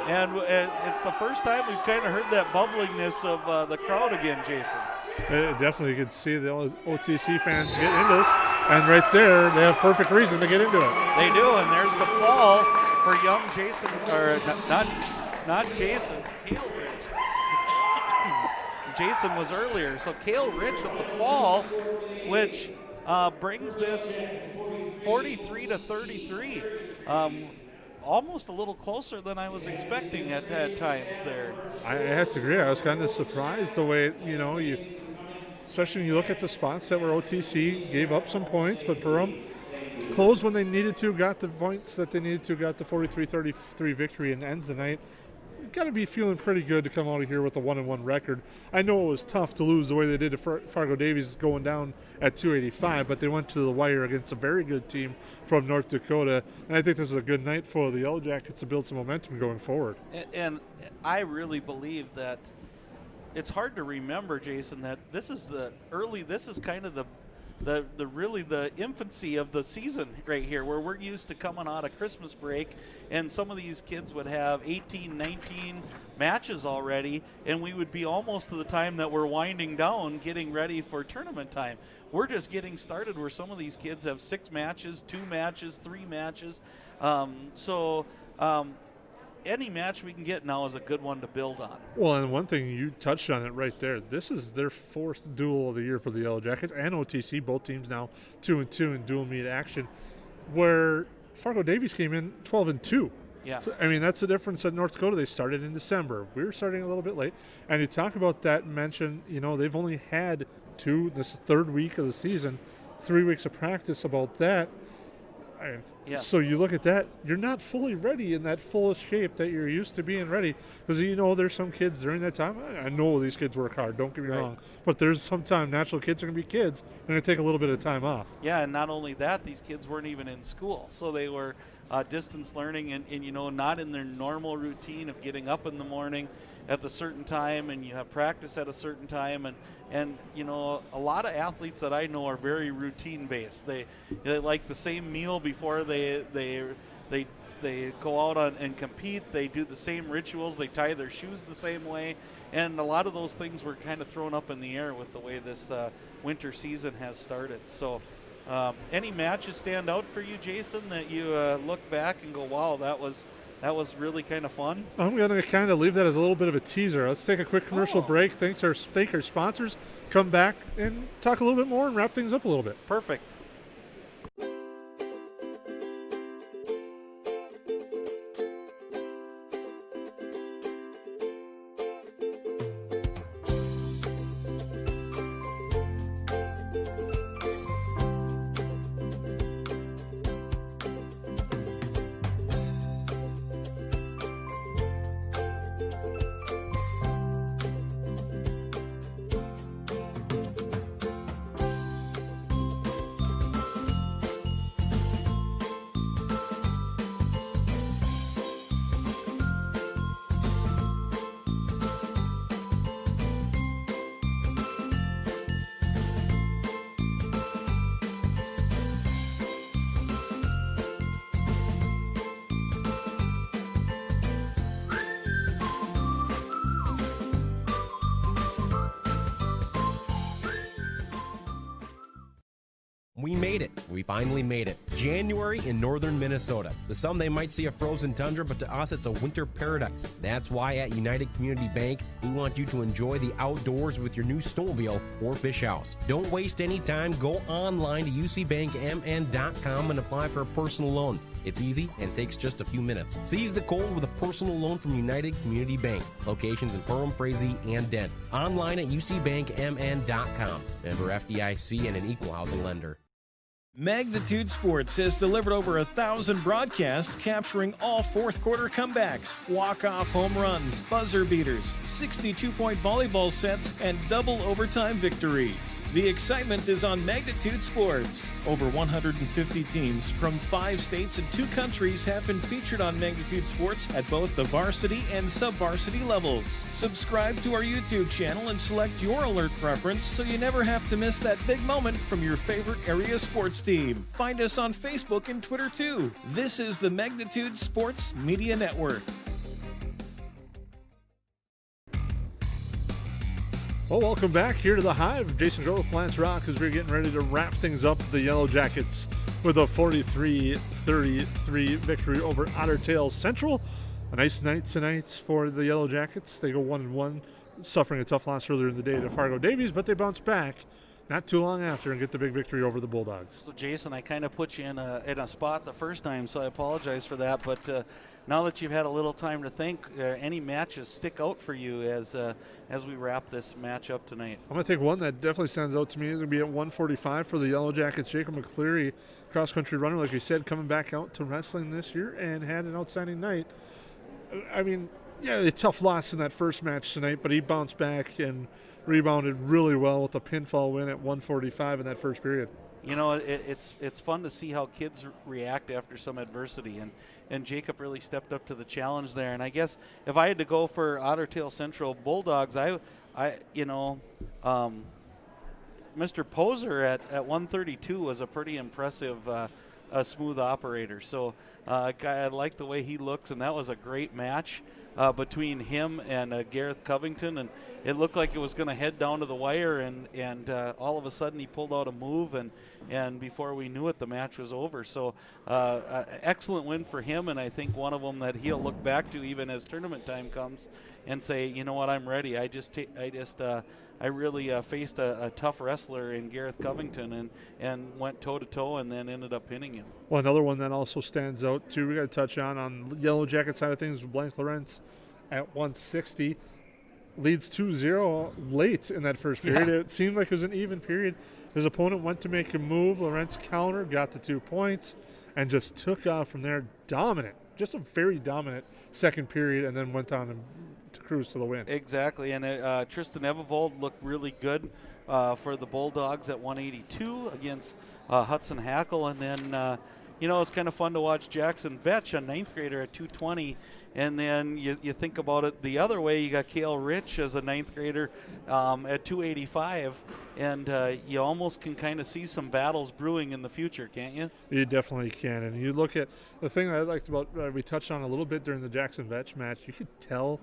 And it's the first time we've kind of heard that bubblingness of the crowd again, Jason. Definitely, you could see the OTC fans get into this, and right there, they have perfect reason to get into it. They do, and there's the fall for young Jason, or not Jason, Cale Rich. Jason was earlier, so Cale Rich with the fall, which brings this 43-33. Almost a little closer than I was expecting at times there. I have to agree. I was kind of surprised the way, especially when you look at the spots that were OTC, gave up some points, but Perham closed when they needed to, got the points that they needed to, got the 43-33 victory, and ends the night. You've got to be feeling pretty good to come out of here with a 1-1 record. I know it was tough to lose the way they did to Fargo Davies going down at 285, but they went to the wire against a very good team from North Dakota, and I think this is a good night for the Yellow Jackets to build some momentum going forward. And I really believe that it's hard to remember, Jason, that this is kind of the infancy of the season right here, where we're used to coming out of Christmas break, and some of these kids would have 18, 19 matches already, and we would be almost to the time that we're winding down, getting ready for tournament time. We're just getting started, where some of these kids have 6 matches, 2 matches, 3 matches. Any match we can get now is a good one to build on. Well, and one thing, you touched on it right there. This is their 4th duel of the year for the Yellow Jackets and OTC. Both teams now 2-2 in dual meet action, where Fargo Davies came in 12-2. Yeah. So, that's the difference at North Dakota. They started in December. We were starting a little bit late. And you talk about that and mention, they've only had this 3rd week of the season, 3 weeks of practice about that. Yeah. So you look at that, you're not fully ready in that full shape that you're used to being ready. Because, there's some kids during that time. I know these kids work hard, don't get me wrong. But there's some time natural kids are going to be kids. They're going to take a little bit of time off. Yeah, and not only that, these kids weren't even in school. So they were distance learning and not in their normal routine of getting up in the morning at the certain time, and you have practice at a certain time, and a lot of athletes that I know are very routine based. They like the same meal before they go out and compete. They do the same rituals. They tie their shoes the same way, and a lot of those things were kind of thrown up in the air with the way this winter season has started. So any matches stand out for you, Jason, that you look back and go, wow, that was really kind of fun? I'm going to kind of leave that as a little bit of a teaser. Let's take a quick commercial break. Thank our sponsors. Come back and talk a little bit more and wrap things up a little bit. Perfect. We made it. We finally made it. January in northern Minnesota. To some, they might see a frozen tundra, but to us, it's a winter paradise. That's why at United Community Bank, we want you to enjoy the outdoors with your new snowmobile or fish house. Don't waste any time. Go online to ucbankmn.com and apply for a personal loan. It's easy and takes just a few minutes. Seize the cold with a personal loan from United Community Bank. Locations in Perham, Frazee, and Dent. Online at ucbankmn.com. Member FDIC and an equal housing lender. Magnitude Sports has delivered over 1,000 broadcasts capturing all fourth quarter comebacks, walk-off home runs, buzzer beaters, 62-point volleyball sets, and double overtime victories. The excitement is on Magnitude Sports. Over 150 teams from 5 states and 2 countries have been featured on Magnitude Sports at both the varsity and sub-varsity levels. Subscribe to our YouTube channel and select your alert preference so you never have to miss that big moment from your favorite area sports team. Find us on Facebook and Twitter too. This is the Magnitude Sports Media Network. Well, welcome back here to the Hive. Jason Groth, Lance Rock, as we're getting ready to wrap things up. The Yellow Jackets with a 43-33 victory over Otter Tail Central. A nice night tonight for the Yellow Jackets. They go 1-1, suffering a tough loss earlier in the day to Fargo Davies, but they bounce back not too long after and get the big victory over the Bulldogs. So, Jason, I kind of put you in a spot the first time, so I apologize for that. But now that you've had a little time to think, any matches stick out for you as we wrap this match up tonight? I'm going to take one that definitely stands out to me. It's going to be at 145 for the Yellow Jackets. Jacob McCleary, cross-country runner, like you said, coming back out to wrestling this year and had an outstanding night. I mean, yeah, a tough loss in that first match tonight, but he bounced back and rebounded really well with a pinfall win at 145 in that first period. You know, it's fun to see how kids react after some adversity, and Jacob really stepped up to the challenge there. And I guess if I had to go for Otter Tail Central Bulldogs, Mr. Poser at 132 was a pretty impressive, a smooth operator. So I like the way he looks, and that was a great match between him and Gareth Covington, and it looked like it was going to head down to the wire, and all of a sudden he pulled out a move, and before we knew it, the match was over. So excellent win for him, and I think one of them that he'll look back to even as tournament time comes and say, you know what, I'm ready. I really faced a tough wrestler in Gareth Covington and went toe-to-toe and then ended up pinning him. Well, another one that also stands out, too, we got to touch on Yellow Jacket side of things, Blank Lawrence at 160. Leads 2-0 late in that first period. Yeah. It seemed like it was an even period. His opponent went to make a move. Lawrence counter, got the 2 points, and just took off from there. Dominant, just a very dominant second period, and then went on to cruise to the win. Exactly, and Tristan Evevold looked really good for the Bulldogs at 182 against Hudson Hackle, and then it's kind of fun to watch Jackson Vetch, a 9th grader, at 220. And then you think about it the other way, you got Cale Rich as a 9th grader at 285, and you almost can kind of see some battles brewing in the future, can't you? You definitely can. And you look at the thing that I liked about, we touched on a little bit during the Jackson Vetch match, you could tell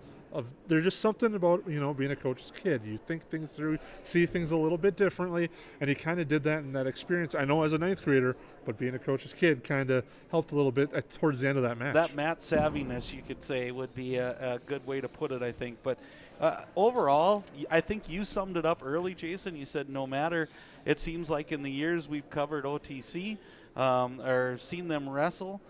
there's just something about, being a coach's kid. You think things through, see things a little bit differently, and he kind of did that in that experience. I know as a 9th grader, but being a coach's kid kind of helped a little bit towards the end of that match. That mat savviness, you could say, would be a good way to put it, I think. But overall, I think you summed it up early, Jason. You said no matter, it seems like in the years we've covered OTC or seen them wrestle,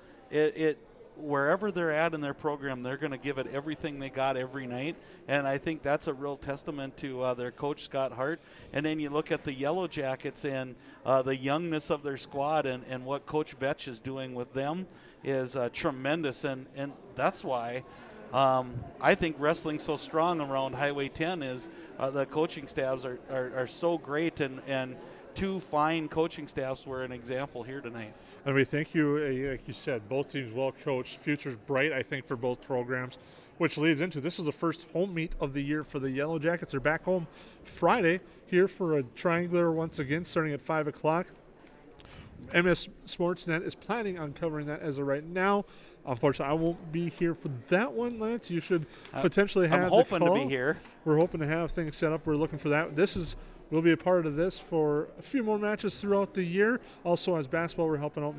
wherever they're at in their program, they're going to give it everything they got every night. And I think that's a real testament to their coach, Scott Hart. And then you look at the Yellow Jackets and the youngness of their squad, and what Coach Vetch is doing with them is tremendous. And that's why I think wrestling's so strong around Highway 10 is the coaching staffs are so great, and two fine coaching staffs were an example here tonight. And we thank you, like you said, both teams well coached. Future's bright, I think, for both programs, which leads into this is the first home meet of the year for the Yellow Jackets. They're back home Friday here for a triangular once again, starting at 5 o'clock. MS Sportsnet is planning on covering that as of right now. Unfortunately, I won't be here for that one, Lance. You should potentially have I'm hoping the call. to be here. We're hoping to have things set up. We're looking for that. We'll be a part of this for a few more matches throughout the year. Also, as basketball, we're helping out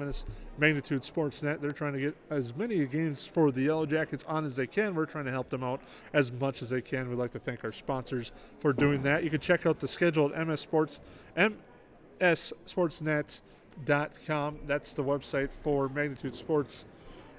Magnitude Sportsnet. They're trying to get as many games for the Yellow Jackets on as they can. We're trying to help them out as much as they can. We'd like to thank our sponsors for doing that. You can check out the schedule at mssportsnet.com. That's the website for Magnitude Sports,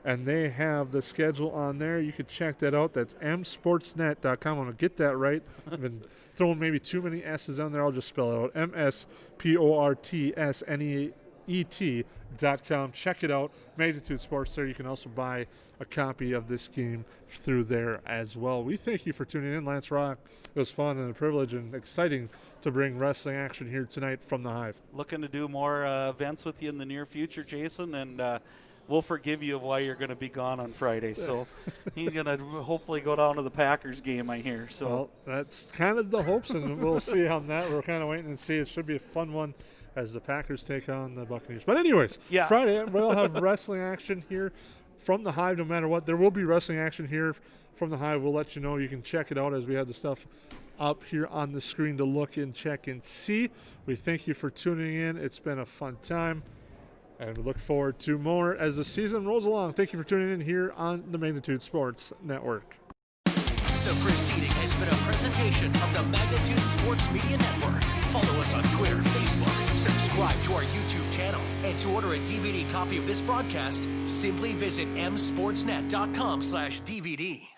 and they have the schedule on there. You can check that out. That's msportsnet.com. I'm going to get that right. I've been throwing maybe too many S's on there. I'll just spell it out. msportsnet.com. Check it out. Magnitude Sports there. You can also buy a copy of this game through there as well. We thank you for tuning in, Lance Rock. It was fun and a privilege and exciting to bring wrestling action here tonight from the Hive. Looking to do more events with you in the near future, Jason, and we'll forgive you of why you're going to be gone on Friday. So he's going to hopefully go down to the Packers game, I hear. So well, that's kind of the hopes, and we'll see on that. We're kind of waiting and see. It should be a fun one as the Packers take on the Buccaneers. But anyways, Friday we'll have wrestling action here from the Hive no matter what. There will be wrestling action here from the Hive. We'll let you know. You can check it out as we have the stuff up here on the screen to look and check and see. We thank you for tuning in. It's been a fun time, and we look forward to more as the season rolls along. Thank you for tuning in here on the Magnitude Sports Network. The proceeding has been a presentation of the Magnitude Sports Media Network. Follow us on Twitter, Facebook, subscribe to our YouTube channel, and to order a DVD copy of this broadcast, simply visit msportsnet.com/DVD.